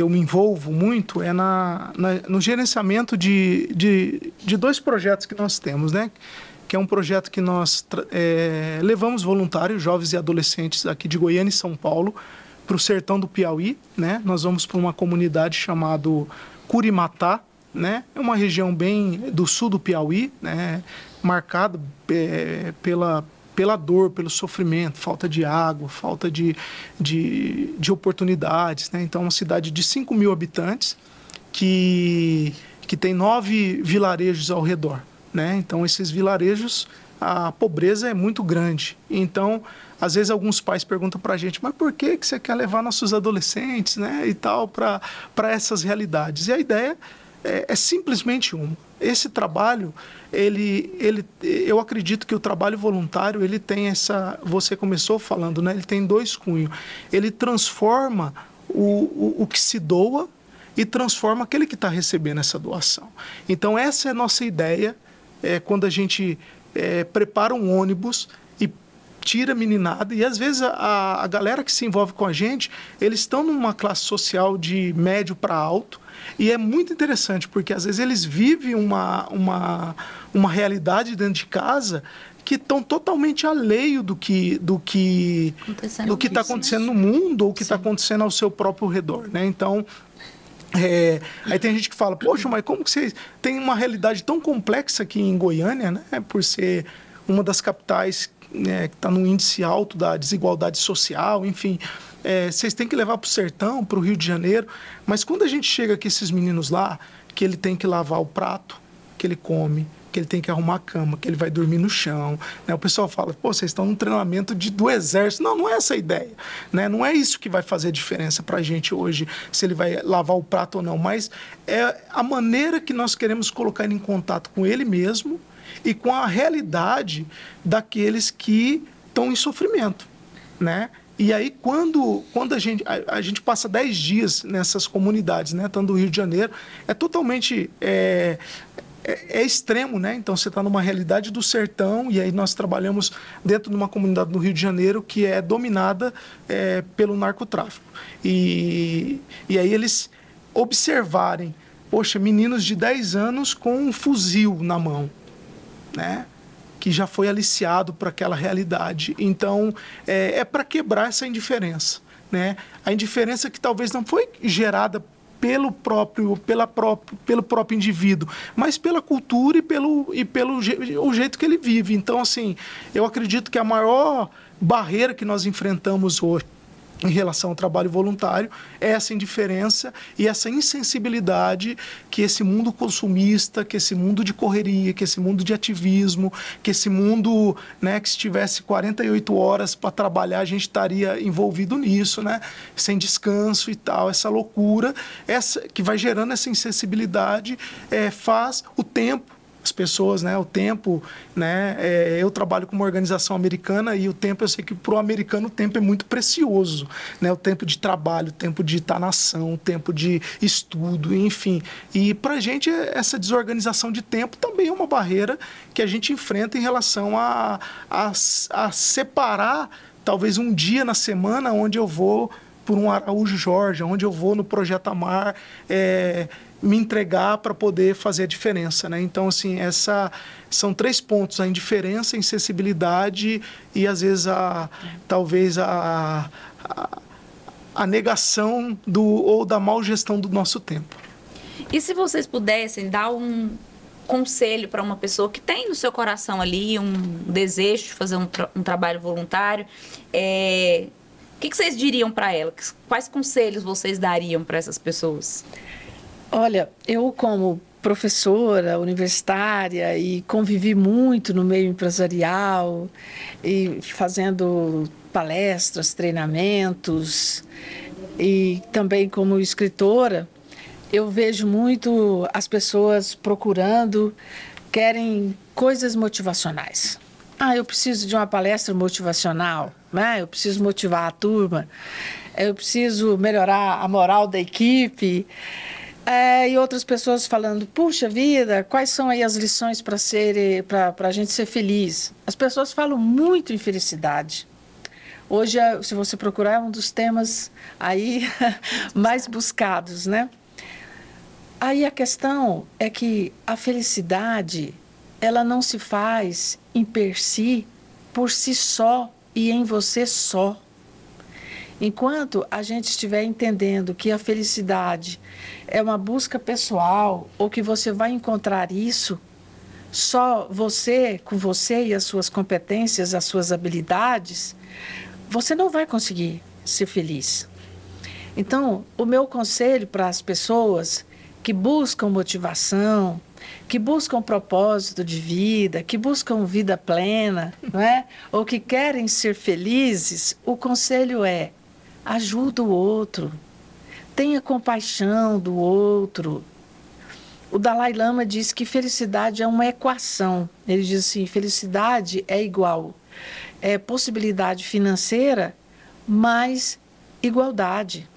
me envolvo muito é no gerenciamento de dois projetos que nós temos, né? Que é um projeto que nós levamos voluntários, jovens e adolescentes aqui de Goiânia e São Paulo, para o sertão do Piauí, né? Nós vamos para uma comunidade chamada Curimatá, né? É uma região bem do sul do Piauí, né? Marcada pela dor, pelo sofrimento, falta de água, falta de oportunidades, né? Então, é uma cidade de 5 mil habitantes que tem 9 vilarejos ao redor, né? Então, esses vilarejos, a pobreza é muito grande. Então, às vezes, alguns pais perguntam para a gente, mas por que você quer levar nossos adolescentes, né, e tal, para essas realidades? E a ideia é simplesmente uma. Esse trabalho, eu acredito que o trabalho voluntário, ele tem essa... Você começou falando, né? Ele tem 2 cunhos. Ele transforma o que se doa e transforma aquele que está recebendo essa doação. Então, essa é a nossa ideia, quando a gente prepara um ônibus e tira a meninada. E, às vezes, a galera que se envolve com a gente, eles estão numa classe social de médio para alto. E é muito interessante, porque às vezes eles vivem uma realidade dentro de casa que estão totalmente alheio do que está acontecendo no mundo, ou o que está acontecendo ao seu próprio redor, né? Então, aí tem gente que fala, poxa, mas como que vocês têm uma realidade tão complexa aqui em Goiânia, né? Por ser uma das capitais, né, que está no índice alto da desigualdade social, enfim... vocês têm que levar para o sertão, para o Rio de Janeiro, mas quando a gente chega com esses meninos lá, que ele tem que lavar o prato que ele come, que ele tem que arrumar a cama, que ele vai dormir no chão, né? O pessoal fala, pô, vocês estão num treinamento do exército. Não é essa a ideia, né? Não é isso que vai fazer diferença para a gente hoje, se ele vai lavar o prato ou não, mas é a maneira que nós queremos colocar ele em contato com ele mesmo e com a realidade daqueles que estão em sofrimento, né? E aí, quando a gente passa 10 dias nessas comunidades, né, tanto do Rio de Janeiro, é totalmente extremo, né? Então, você está numa realidade do sertão, e aí nós trabalhamos dentro de uma comunidade do Rio de Janeiro que é dominada pelo narcotráfico. E aí eles observarem, poxa, meninos de 10 anos com um fuzil na mão, né? Que já foi aliciado para aquela realidade. Então, é para quebrar essa indiferença, né? A indiferença que talvez não foi gerada pelo próprio indivíduo, mas pela cultura e pelo jeito que ele vive. Então, assim, eu acredito que a maior barreira que nós enfrentamos hoje em relação ao trabalho voluntário é essa indiferença e essa insensibilidade que esse mundo consumista, que esse mundo de correria, que esse mundo de ativismo, que esse mundo, né, que se tivesse 48 horas para trabalhar, a gente estaria envolvido nisso, né, sem descanso e tal, essa loucura, que vai gerando essa insensibilidade, faz o tempo. As pessoas, né, o tempo, né, eu trabalho com uma organização americana e o tempo, eu sei que para o americano o tempo é muito precioso, né, o tempo de trabalho, o tempo de estar na ação, o tempo de estudo, enfim. E para a gente essa desorganização de tempo também é uma barreira que a gente enfrenta em relação a separar talvez um dia na semana onde eu vou por um Araújo Jorge, onde eu vou no Projeto Amar, me entregar para poder fazer a diferença, né? Então, assim, são 3 pontos: a indiferença, a insensibilidade e, às vezes, talvez a negação ou da mal gestão do nosso tempo. E se vocês pudessem dar um conselho para uma pessoa que tem no seu coração ali um desejo de fazer um trabalho voluntário, o que vocês diriam para ela? Quais conselhos vocês dariam para essas pessoas? Olha, eu como professora universitária e convivi muito no meio empresarial e fazendo palestras, treinamentos e também como escritora, eu vejo muito as pessoas querem coisas motivacionais. Eu preciso de uma palestra motivacional, né? Eu preciso motivar a turma, eu preciso melhorar a moral da equipe. E outras pessoas falando, puxa vida, quais são aí as lições para a gente ser feliz? As pessoas falam muito em felicidade. Hoje, se você procurar, é um dos temas aí mais buscados, né? Aí a questão é que a felicidade, ela não se faz em per si, por si só e em você só. Enquanto a gente estiver entendendo que a felicidade é uma busca pessoal ou que você vai encontrar isso só você, com você e as suas competências, as suas habilidades, você não vai conseguir ser feliz. Então, o meu conselho para as pessoas que buscam motivação, que buscam propósito de vida, que buscam vida plena, não é? Ou que querem ser felizes, o conselho é: ajuda o outro, tenha compaixão do outro. O Dalai Lama diz que felicidade é uma equação. Ele diz assim: felicidade é igual possibilidade financeira mais igualdade.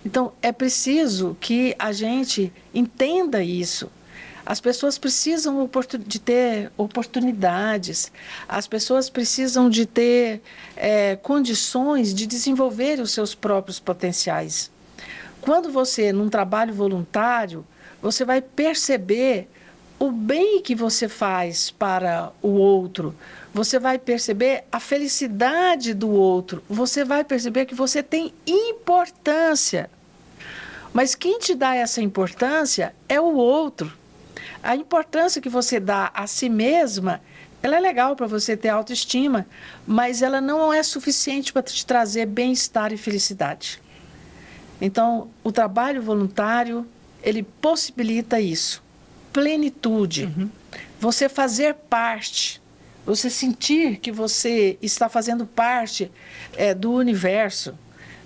Então, é preciso que a gente entenda isso. As pessoas precisam de ter oportunidades, as pessoas precisam de ter condições de desenvolver os seus próprios potenciais. Quando você, num trabalho voluntário, você vai perceber o bem que você faz para o outro, você vai perceber a felicidade do outro, você vai perceber que você tem importância. Mas quem te dá essa importância é o outro. A importância que você dá a si mesma, ela é legal para você ter autoestima, mas ela não é suficiente para te trazer bem-estar e felicidade. Então, o trabalho voluntário, ele possibilita isso. Plenitude. Você fazer parte, você sentir que você está fazendo parte do universo,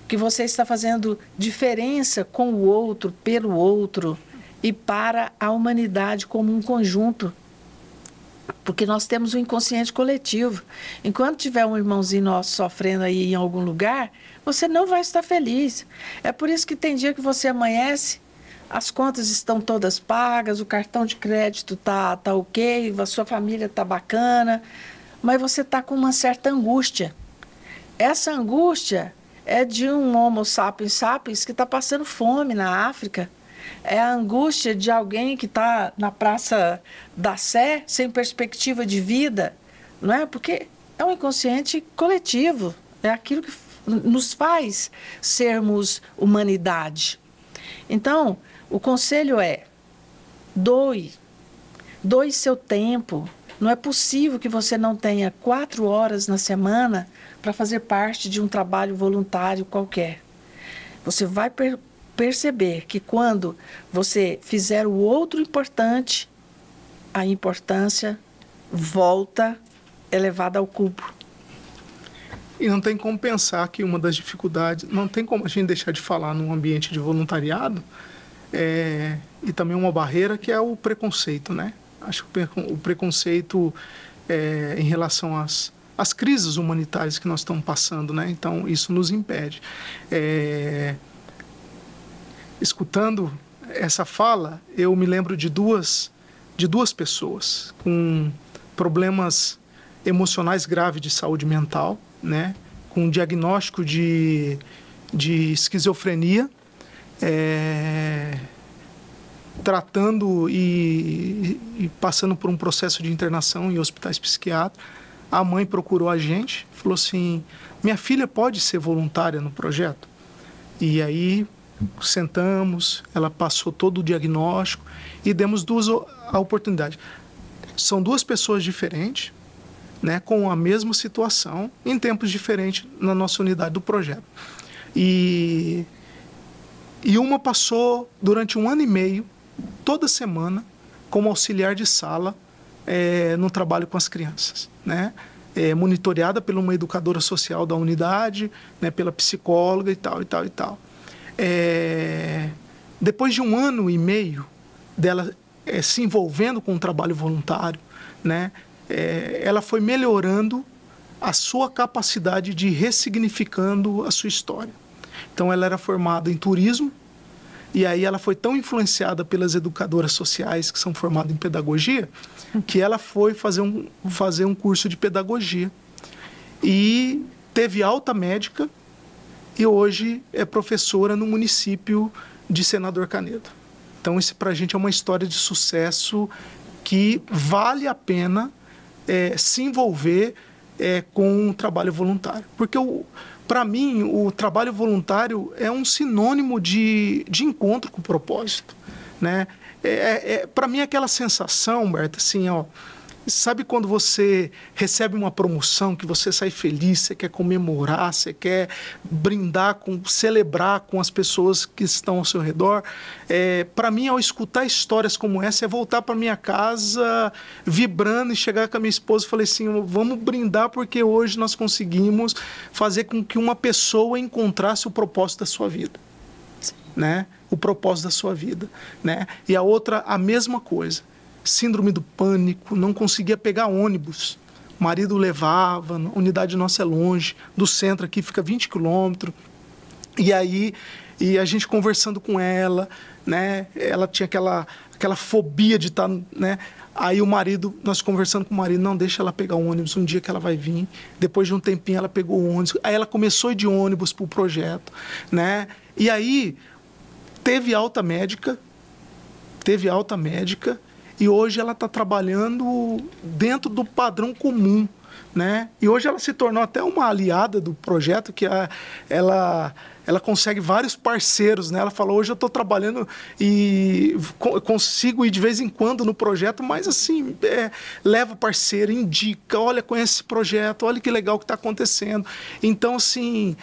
que você está fazendo diferença com o outro, pelo outro e para a humanidade como um conjunto. Porque nós temos um inconsciente coletivo. Enquanto tiver um irmãozinho nosso sofrendo aí em algum lugar, você não vai estar feliz. É por isso que tem dia que você amanhece, as contas estão todas pagas, o cartão de crédito tá ok, a sua família tá bacana, mas você tá com uma certa angústia. Essa angústia é de um Homo sapiens sapiens que está passando fome na África. É a angústia de alguém que está na Praça da Sé, sem perspectiva de vida, não é? Porque é um inconsciente coletivo, é aquilo que nos faz sermos humanidade. Então, o conselho é: doe seu tempo. Não é possível que você não tenha 4 horas na semana para fazer parte de um trabalho voluntário qualquer. Você vai perceber que quando você fizer o outro importante, a importância volta elevada ao cubo. E não tem como pensar que uma das dificuldades, não tem como a gente deixar de falar num ambiente de voluntariado, e também uma barreira que é o preconceito, né? Acho que o preconceito em relação às crises humanitárias que nós estamos passando, né? Então, isso nos impede. Escutando essa fala, eu me lembro de duas pessoas com problemas emocionais graves de saúde mental, né? Com diagnóstico de esquizofrenia, tratando e passando por um processo de internação em hospitais psiquiátricos. A mãe procurou a gente, falou assim: minha filha pode ser voluntária no projeto? E aí sentamos, ela passou todo o diagnóstico e demos a oportunidade. São 2 pessoas diferentes, né, com a mesma situação, em tempos diferentes na nossa unidade do projeto. E uma passou durante 1 ano e meio, toda semana, como auxiliar de sala no trabalho com as crianças, né? Monitoreada por uma educadora social da unidade, né, pela psicóloga e tal. Depois de 1 ano e meio dela se envolvendo com o trabalho voluntário, né, ela foi melhorando a sua capacidade de ir ressignificando a sua história. Então, ela era formada em turismo, e aí ela foi tão influenciada pelas educadoras sociais que são formadas em pedagogia, que ela foi fazer um curso de pedagogia. E teve alta médica e hoje é professora no município de Senador Canedo. Então, isso para a gente é uma história de sucesso que vale a pena se envolver com o trabalho voluntário. Porque para mim, o trabalho voluntário é um sinônimo de encontro com o propósito, né? Para mim, aquela sensação, Berta, assim, sabe quando você recebe uma promoção, que você sai feliz, você quer comemorar, você quer brindar, celebrar com as pessoas que estão ao seu redor? Para mim, ao escutar histórias como essa, é voltar para minha casa vibrando e chegar com a minha esposa e falar assim, vamos brindar porque hoje nós conseguimos fazer com que uma pessoa encontrasse o propósito da sua vida. Né? O propósito da sua vida. Né? E a outra, a mesma coisa. Síndrome do pânico, não conseguia pegar ônibus. O marido levava, a unidade nossa é longe, do centro aqui fica 20 quilômetros. E aí, a gente conversando com ela, né? Ela tinha aquela fobia de estar... Né? Aí o marido, nós conversando com o marido, não, deixa ela pegar o ônibus, um dia que ela vai vir. Depois de um tempinho ela pegou o ônibus. Aí ela começou a ir de ônibus para o projeto. Né? E aí teve alta médica, e hoje ela está trabalhando dentro do padrão comum, né? E hoje ela se tornou até uma aliada do projeto, que ela consegue vários parceiros, né? Ela falou, hoje eu estou trabalhando e consigo ir de vez em quando no projeto, mas assim, leva parceiro, indica, olha, conhece esse projeto, olha que legal que está acontecendo. Então, assim,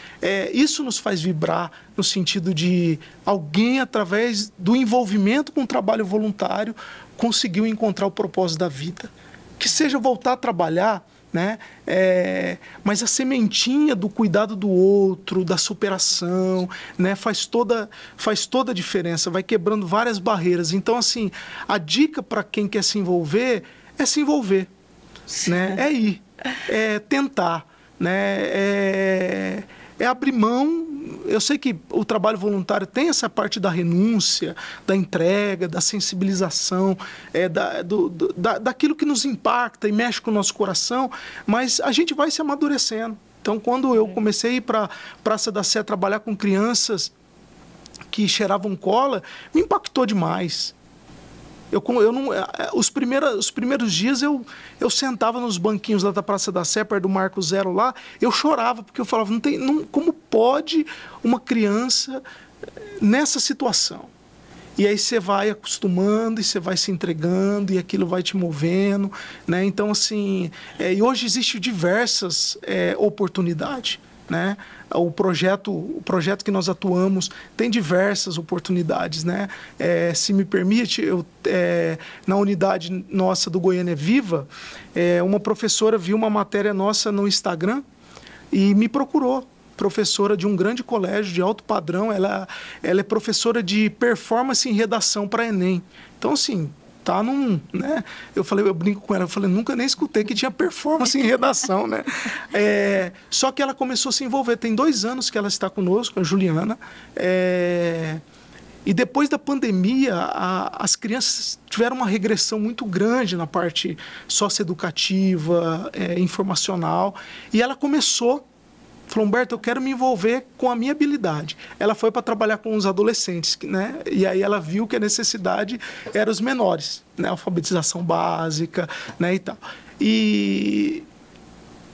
isso nos faz vibrar no sentido de alguém, através do envolvimento com o trabalho voluntário, conseguiu encontrar o propósito da vida. Que seja voltar a trabalhar, né? Mas a sementinha do cuidado do outro, da superação, né? faz toda a diferença, vai quebrando várias barreiras. Então, assim, a dica para quem quer se envolver é se envolver, né? É ir, é tentar, né? É abrir mão. Eu sei que o trabalho voluntário tem essa parte da renúncia, da entrega, da sensibilização, daquilo que nos impacta e mexe com o nosso coração, mas a gente vai se amadurecendo. Então, quando eu comecei a ir para a Praça da Sé trabalhar com crianças que cheiravam cola, me impactou demais. Os primeiros dias eu sentava nos banquinhos lá da Praça da Sé, perto do Marco Zero lá, eu chorava, porque eu falava, como pode uma criança nessa situação? E aí você vai acostumando, e você vai se entregando, e aquilo vai te movendo, né? Então, assim, e hoje existem diversas oportunidades, né? O projeto que nós atuamos tem diversas oportunidades, né? Se me permite, na unidade nossa do Goiânia Viva, uma professora viu uma matéria nossa no Instagram e me procurou. Professora de um grande colégio de alto padrão, ela é professora de performance em redação para Enem. Então, assim, tá né? Eu brinco com ela, eu falei, nunca nem escutei que tinha performance em redação, né? Só que ela começou a se envolver, tem 2 anos que ela está conosco, a Juliana, e depois da pandemia, as crianças tiveram uma regressão muito grande na parte socioeducativa, informacional, e ela falou, Humberto, eu quero me envolver com a minha habilidade. Ela foi para trabalhar com os adolescentes, né? E aí ela viu que a necessidade era os menores, né? Alfabetização básica, né? E tal. E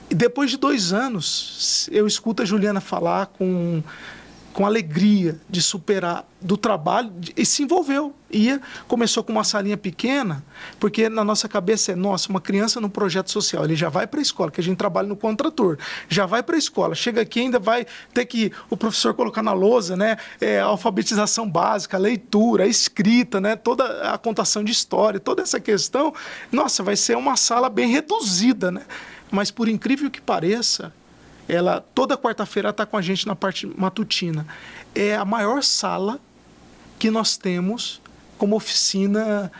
depois de 2 anos, eu escuto a Juliana falar com alegria de superar do trabalho e se envolveu. Começou com uma salinha pequena, porque na nossa cabeça uma criança no projeto social, ele já vai para a escola, que a gente trabalha no contrator, já vai para a escola, chega aqui ainda vai ter que o professor colocar na lousa, né, alfabetização básica, leitura, escrita, né, toda a contação de história, toda essa questão, vai ser uma sala bem reduzida, né? Mas por incrível que pareça, ela toda quarta-feira está com a gente na parte matutina. É a maior sala que nós temos como oficina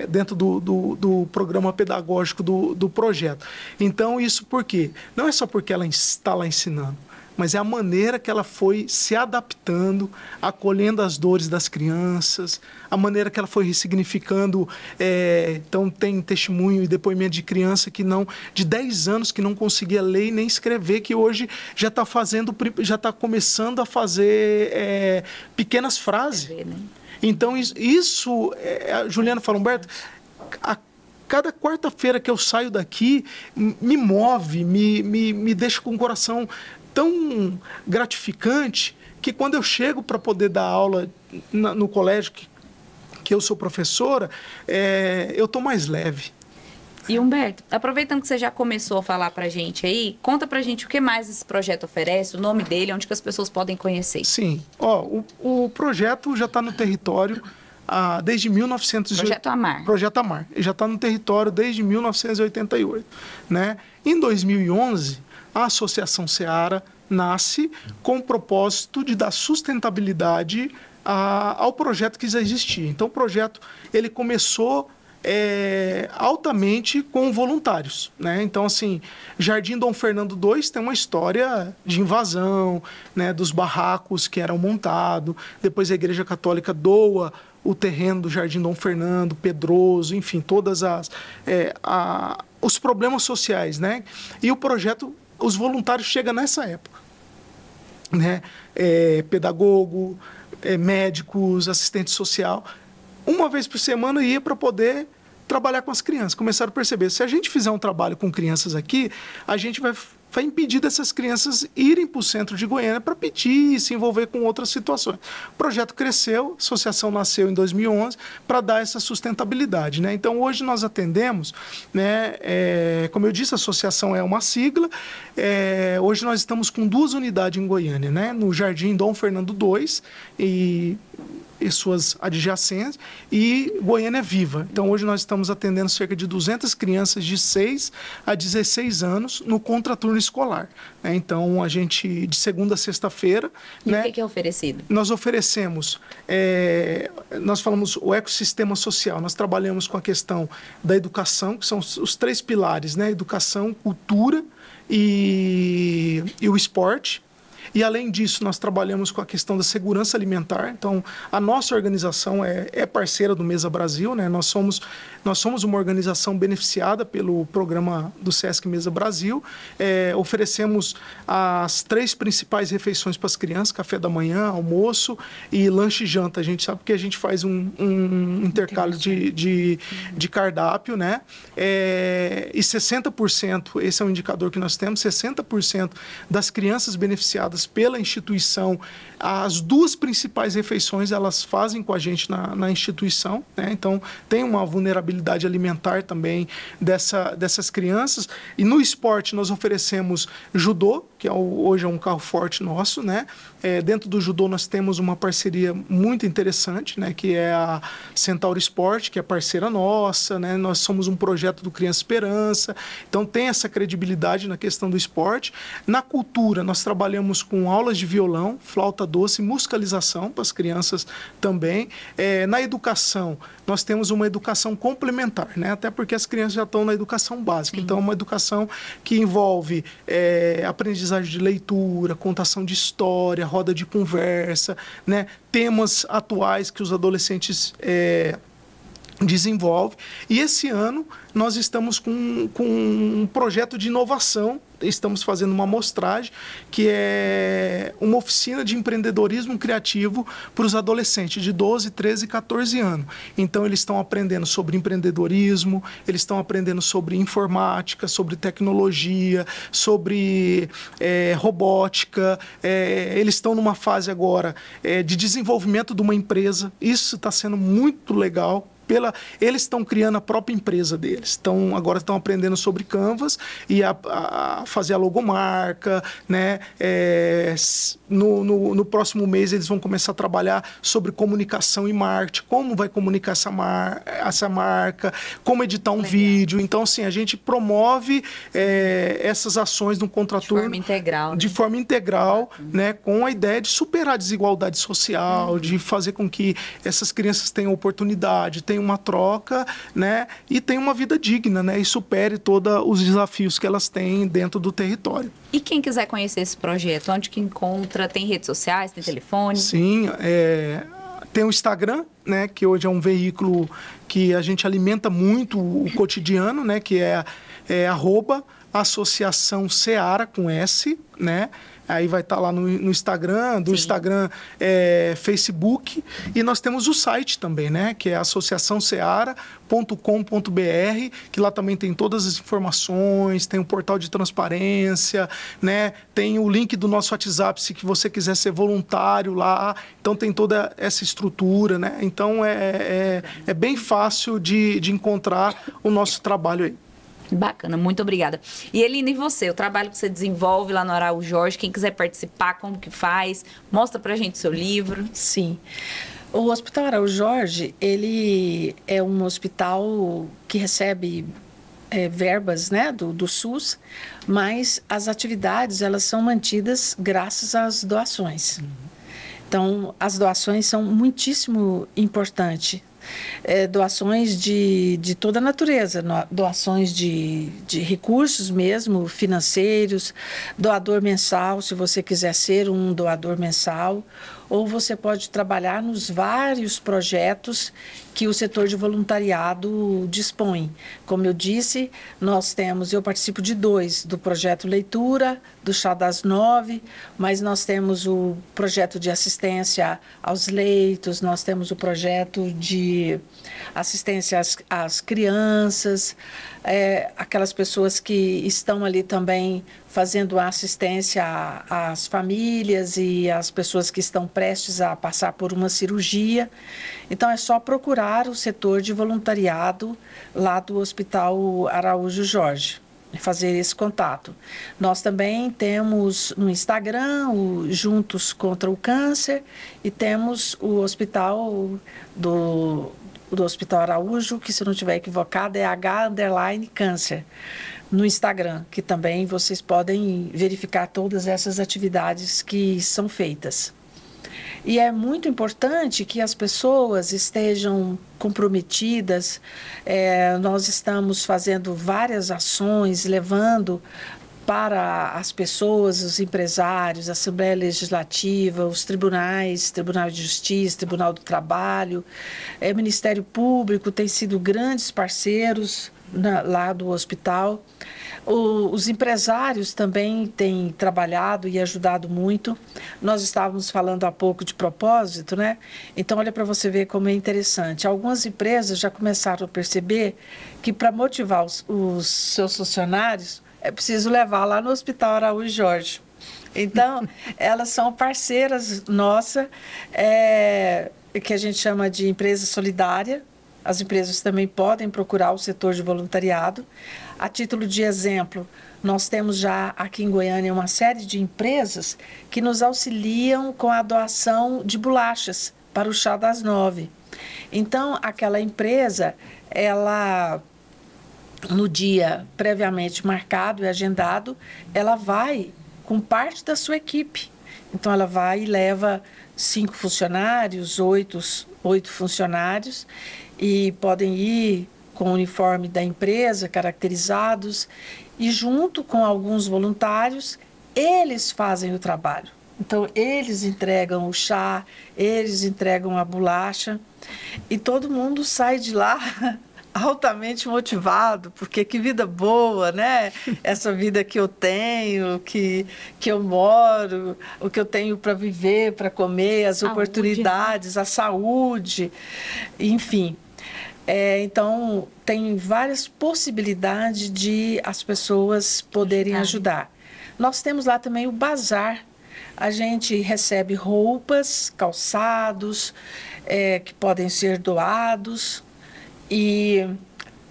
dentro do programa pedagógico do projeto. Então, isso por quê? Não é só porque ela está lá ensinando, mas é a maneira que ela foi se adaptando, acolhendo as dores das crianças, a maneira que ela foi ressignificando. Então, tem testemunho e depoimento de criança de 10 anos que não conseguia ler e nem escrever, que hoje já está começando a fazer pequenas frases. Então, a Juliana fala, Humberto, cada quarta-feira que eu saio daqui, me move, me deixa com o coração tão gratificante, que quando eu chego para poder dar aula no colégio que eu sou professora, eu estou mais leve. E Humberto, aproveitando que você já começou a falar pra gente aí, conta pra gente o que mais esse projeto oferece, o nome dele, onde que as pessoas podem conhecer. Sim, o projeto já está no território desde 1988. Projeto Amar. Projeto Amar. Ele já está no território desde 1988. Né? Em 2011, a Associação Seara nasce com o propósito de dar sustentabilidade ao projeto que já existia. Então, o projeto ele começou altamente com voluntários, né? Então, assim, Jardim Dom Fernando II tem uma história de invasão, né, dos barracos que eram montados. Depois a Igreja Católica doa o terreno do Jardim Dom Fernando, Pedroso, enfim, todas os problemas sociais, né? E o projeto, os voluntários chegam nessa época, né? Pedagogo, médicos, assistente social, uma vez por semana ia para poder trabalhar com as crianças. Começaram a perceber, se a gente fizer um trabalho com crianças aqui, a gente vai impedir dessas crianças irem para o centro de Goiânia para pedir e se envolver com outras situações. O projeto cresceu, a associação nasceu em 2011 para dar essa sustentabilidade, né? Então, hoje nós atendemos, né, como eu disse, a associação é uma sigla, hoje nós estamos com 2 unidades em Goiânia, né? No Jardim Dom Fernando II e suas adjacências, e Goiânia Viva. Então, hoje nós estamos atendendo cerca de 200 crianças de 6 a 16 anos no contraturno escolar. Né? Então, a gente, de segunda a sexta-feira... E né, o que é oferecido? Nós oferecemos, nós falamos o ecossistema social, nós trabalhamos com a questão da educação, que são os 3 pilares, né? Educação, cultura e o esporte. E, além disso, nós trabalhamos com a questão da segurança alimentar. Então, a nossa organização é parceira do Mesa Brasil, né? Nós somos uma organização beneficiada pelo programa do Sesc Mesa Brasil. Oferecemos as 3 principais refeições para as crianças, café da manhã, almoço e lanche e janta. A gente sabe que a gente faz um intercalho de cardápio, né? E 60%, esse é um indicador que nós temos, 60% das crianças beneficiadas pela instituição, as 2 principais refeições elas fazem com a gente na instituição, né? Então tem uma vulnerabilidade alimentar também dessas crianças. E no esporte nós oferecemos judô, que hoje é um carro forte nosso, né? Dentro do judô nós temos uma parceria muito interessante, né? Que é a Centauro Esporte, que é parceira nossa, né? Nós somos um projeto do Criança Esperança, então tem essa credibilidade na questão do esporte. Na cultura nós trabalhamos com aulas de violão, flauta doce, musicalização para as crianças também. Na educação, nós temos uma educação complementar, né? Até porque as crianças já estão na educação básica. Sim. Então, é uma educação que envolve aprendizagem de leitura, contação de história, roda de conversa, né? Temas atuais que os adolescentes desenvolvem. E esse ano nós estamos com um projeto de inovação. Estamos fazendo uma amostragem que é uma oficina de empreendedorismo criativo para os adolescentes de 12, 13 e 14 anos. Então, eles estão aprendendo sobre empreendedorismo, eles estão aprendendo sobre informática, sobre tecnologia, sobre robótica. Eles estão numa fase agora de desenvolvimento de uma empresa. Isso está sendo muito legal. Eles estão criando a própria empresa deles. Agora estão aprendendo sobre Canvas e a fazer a logomarca, né? No próximo mês eles vão começar a trabalhar sobre comunicação e marketing, como vai comunicar essa marca, como editar um vídeo. Então, assim, a gente promove essas ações no contraturno de forma integral, né? De forma integral, né? Com a ideia de superar a desigualdade social, de fazer com que essas crianças tenham oportunidade, tenham uma troca, né? E tenham uma vida digna, né? E supere todos os desafios que elas têm dentro do território. E quem quiser conhecer esse projeto, onde que encontra? Tem redes sociais, tem telefone? Sim, tem o Instagram, né? Que hoje é um veículo que a gente alimenta muito o cotidiano, né? Que é @Associação Seara com S, né? Aí vai estar lá no Instagram, do Sim. Instagram, Facebook. E nós temos o site também, né? Que é associaçãoseara.com.br, que lá também tem todas as informações, tem o portal de transparência, né? Tem o link do nosso WhatsApp, se que você quiser ser voluntário lá. Então, tem toda essa estrutura, né? Então, é bem fácil de encontrar o nosso trabalho aí. Bacana, muito obrigada. E Elina, e você? O trabalho que você desenvolve lá no Araújo Jorge, quem quiser participar, como que faz? Mostra pra gente o seu livro. Sim. O Hospital Araújo Jorge, ele é um hospital que recebe verbas, né, do SUS, mas as atividades elas são mantidas graças às doações. Então, as doações são muitíssimo importantes. Doações de toda a natureza, doações de recursos mesmo, financeiros, doador mensal, se você quiser ser um doador mensal, ou você pode trabalhar nos vários projetos que o setor de voluntariado dispõe. Como eu disse, eu participo de 2, do projeto Leitura, do Chá das 9, mas nós temos o projeto de assistência aos leitos, nós temos o projeto de assistência às crianças, aquelas pessoas que estão ali também fazendo assistência às famílias e às pessoas que estão prestes a passar por uma cirurgia. Então, é só procurar o setor de voluntariado lá do Hospital Araújo Jorge, fazer esse contato. Nós também temos no Instagram o Juntos contra o Câncer e temos o hospital do Hospital Araújo, que se não estiver equivocado é H_Câncer, no Instagram, que também vocês podem verificar todas essas atividades que são feitas. E é muito importante que as pessoas estejam comprometidas. Nós estamos fazendo várias ações, levando para as pessoas, os empresários, a Assembleia Legislativa, os tribunais, Tribunal de Justiça, Tribunal do Trabalho, o Ministério Público tem sido grandes parceiros lá do hospital. Os empresários também têm trabalhado e ajudado muito. Nós estávamos falando há pouco de propósito, né? Então, olha para você ver como é interessante. Algumas empresas já começaram a perceber que para motivar os seus funcionários é preciso levar lá no Hospital Araújo Jorge. Então, elas são parceiras nossas, que a gente chama de empresa solidária. As empresas também podem procurar o setor de voluntariado. A título de exemplo, nós temos já aqui em Goiânia uma série de empresas que nos auxiliam com a doação de bolachas para o Chá das 9. Então, aquela empresa, ela, no dia previamente marcado e agendado, ela vai com parte da sua equipe. Então, ela vai e leva 5 funcionários, 8 funcionários, e podem ir com o uniforme da empresa, caracterizados, e junto com alguns voluntários, eles fazem o trabalho. Então, eles entregam o chá, eles entregam a bolacha, e todo mundo sai de lá altamente motivado, porque que vida boa, né? Essa vida que eu tenho, que eu moro, o que eu tenho para viver, para comer, as oportunidades, a saúde, enfim. Então, tem várias possibilidades de as pessoas poderem ajudar. Nós temos lá também o bazar. A gente recebe roupas, calçados, que podem ser doados. E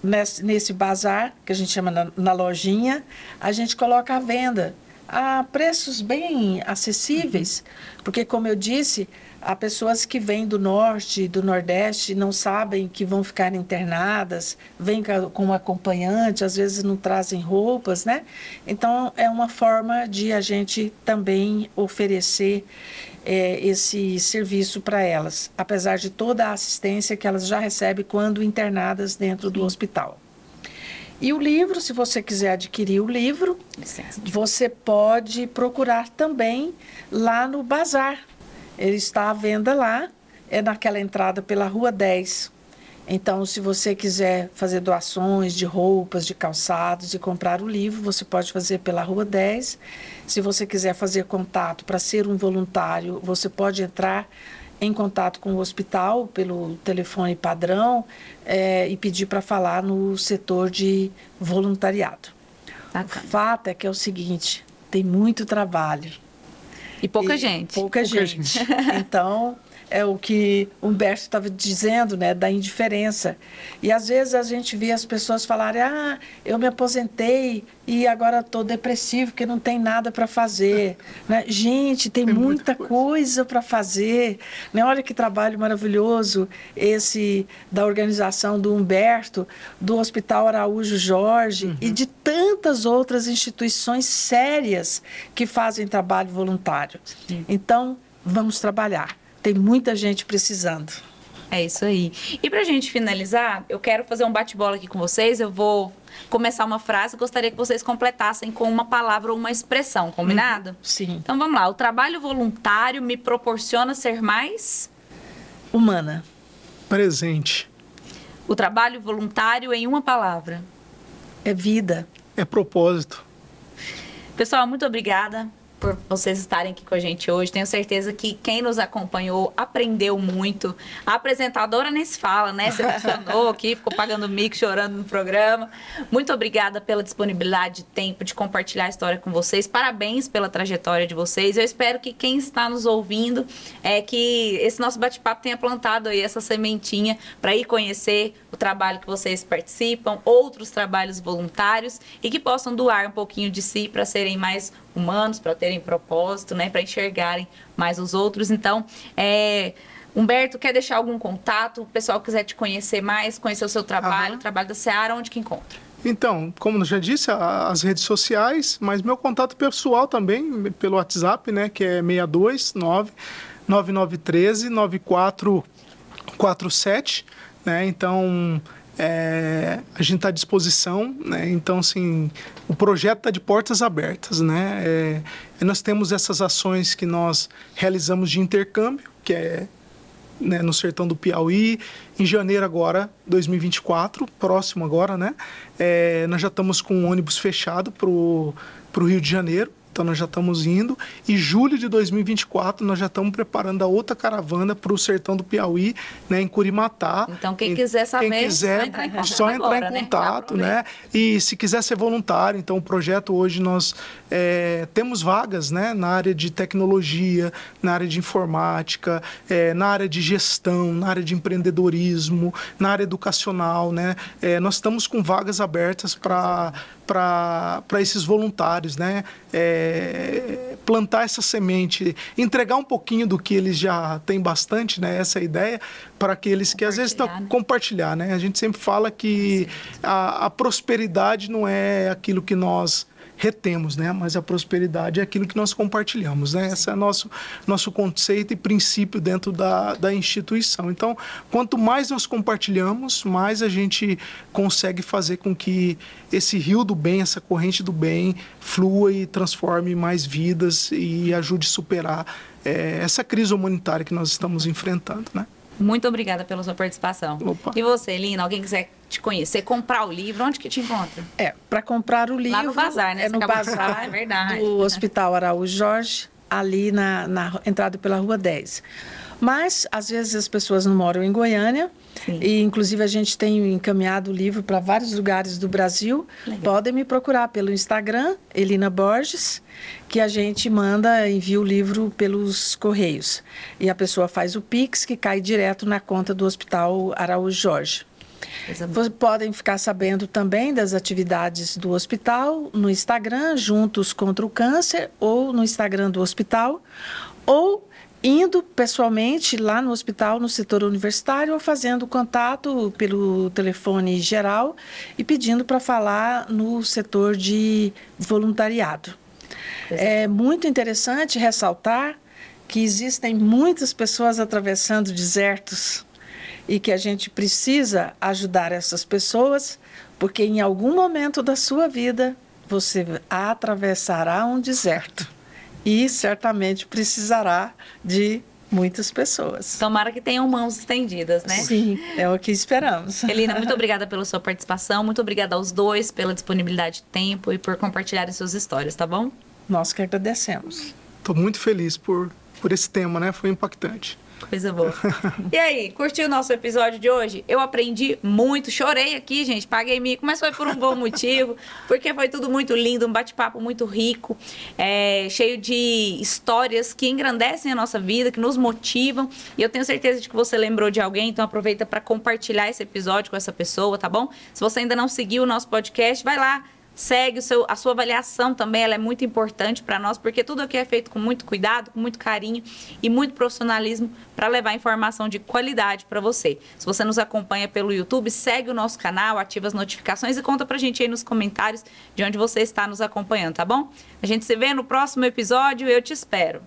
nesse bazar, que a gente chama na lojinha, a gente coloca à venda a preços bem acessíveis, porque, como eu disse, há pessoas que vêm do norte e do nordeste e não sabem que vão ficar internadas, vêm com um acompanhante, às vezes não trazem roupas, né? Então, é uma forma de a gente também oferecer esse serviço para elas, apesar de toda a assistência que elas já recebem quando internadas dentro do hospital. E o livro, se você quiser adquirir o livro, você pode procurar também lá no bazar. Ele está à venda lá, é naquela entrada pela Rua 10. Então, se você quiser fazer doações de roupas, de calçados e comprar o livro, você pode fazer pela Rua 10. Se você quiser fazer contato para ser um voluntário, você pode entrar em contato com o hospital pelo telefone padrão e pedir para falar no setor de voluntariado. O fato é que é o seguinte, tem muito trabalho. E pouca gente. Pouca gente. Então, é o que Humberto estava dizendo, né, da indiferença. E às vezes a gente vê as pessoas falarem: ah, eu me aposentei e agora estou depressivo porque não tem nada para fazer. Né? Gente, tem muita coisa para fazer. Né? Olha que trabalho maravilhoso esse da organização do Humberto, do Hospital Araújo Jorge e de tantas outras instituições sérias que fazem trabalho voluntário. Então, vamos trabalhar. Tem muita gente precisando. É isso aí. E para a gente finalizar, eu quero fazer um bate-bola aqui com vocês. Eu vou começar uma frase, gostaria que vocês completassem com uma palavra ou uma expressão, combinado? Sim. Então vamos lá. O trabalho voluntário me proporciona ser mais humana. Presente. O trabalho voluntário em uma palavra. É vida. É propósito. Pessoal, muito obrigada por vocês estarem aqui com a gente hoje. Tenho certeza que quem nos acompanhou aprendeu muito. A apresentadora nem se fala, né? Se emocionou aqui, ficou pagando mico, chorando no programa. Muito obrigada pela disponibilidade de tempo de compartilhar a história com vocês. Parabéns pela trajetória de vocês. Eu espero que quem está nos ouvindo, que esse nosso bate-papo tenha plantado aí essa sementinha para ir conhecer o trabalho que vocês participam, outros trabalhos voluntários e que possam doar um pouquinho de si para serem mais humanos, para terem propósito, né, para enxergarem mais os outros. Então, Humberto, quer deixar algum contato? O pessoal quiser te conhecer mais, conhecer o seu trabalho, o trabalho da Seara, onde que encontra? Então, como eu já disse, as redes sociais, mas meu contato pessoal também, pelo WhatsApp, né, que é 629-9913-9447, né, então... a gente está à disposição, né? Então, assim, o projeto está de portas abertas, né? Nós temos essas ações que nós realizamos de intercâmbio, que é, né, no sertão do Piauí, em janeiro agora, 2024, próximo agora, né? Nós já estamos com um ônibus fechado para o Rio de Janeiro. Então, nós já estamos indo. E julho de 2024, nós já estamos preparando a outra caravana para o sertão do Piauí, né, em Curimatá. Então, quem quiser saber, só entrar em contato, né? E se quiser ser voluntário, então, o projeto hoje nós temos vagas, né, na área de tecnologia, na área de informática, na área de gestão, na área de empreendedorismo, na área educacional, né? Nós estamos com vagas abertas para esses voluntários, né? Plantar essa semente, entregar um pouquinho do que eles já têm bastante, né? Essa ideia, para aqueles que às vezes estão compartilhar, né? A gente sempre fala que a prosperidade não é aquilo que nós retemos, né? Mas a prosperidade é aquilo que nós compartilhamos, né? Esse é nosso conceito e princípio dentro da instituição. Então, quanto mais nós compartilhamos, mais a gente consegue fazer com que esse rio do bem, essa corrente do bem, flua e transforme mais vidas e ajude a superar essa crise humanitária que nós estamos enfrentando, né? Muito obrigada pela sua participação. Opa. E você, Lina, alguém quiser te conhecer, comprar o livro, onde que te encontra? Para comprar o livro... Lá no bazar, né? No bazar é verdade. do Hospital Araújo Jorge, ali na entrada pela Rua 10. Mas, às vezes, as pessoas não moram em Goiânia. Sim. E, inclusive, a gente tem encaminhado o livro para vários lugares do Brasil. Legal. Podem me procurar pelo Instagram, Elina Borges, que a gente envia o livro pelos correios. E a pessoa faz o Pix, que cai direto na conta do Hospital Araújo Jorge. Podem ficar sabendo também das atividades do hospital no Instagram, Juntos contra o Câncer, ou no Instagram do hospital, ou indo pessoalmente lá no hospital, no setor universitário, ou fazendo contato pelo telefone geral e pedindo para falar no setor de voluntariado. É muito interessante ressaltar que existem muitas pessoas atravessando desertos e que a gente precisa ajudar essas pessoas, porque em algum momento da sua vida você atravessará um deserto. E certamente precisará de muitas pessoas. Tomara que tenham mãos estendidas, né? Sim, é o que esperamos. Elina, muito obrigada pela sua participação, muito obrigada aos dois pela disponibilidade de tempo e por compartilharem suas histórias, tá bom? Nós que agradecemos. Estou muito feliz por por esse tema, né? Foi impactante. Coisa boa. E aí, curtiu o nosso episódio de hoje? Eu aprendi muito, chorei aqui, gente, paguei mico, mas foi por um bom motivo, porque foi tudo muito lindo, um bate-papo muito rico, cheio de histórias que engrandecem a nossa vida, que nos motivam, e eu tenho certeza de que você lembrou de alguém, então aproveita para compartilhar esse episódio com essa pessoa, tá bom? Se você ainda não seguiu o nosso podcast, vai lá, segue a sua avaliação também, ela é muito importante para nós, porque tudo aqui é feito com muito cuidado, com muito carinho e muito profissionalismo para levar informação de qualidade para você. Se você nos acompanha pelo YouTube, segue o nosso canal, ativa as notificações e conta pra gente aí nos comentários de onde você está nos acompanhando, tá bom? A gente se vê no próximo episódio e eu te espero.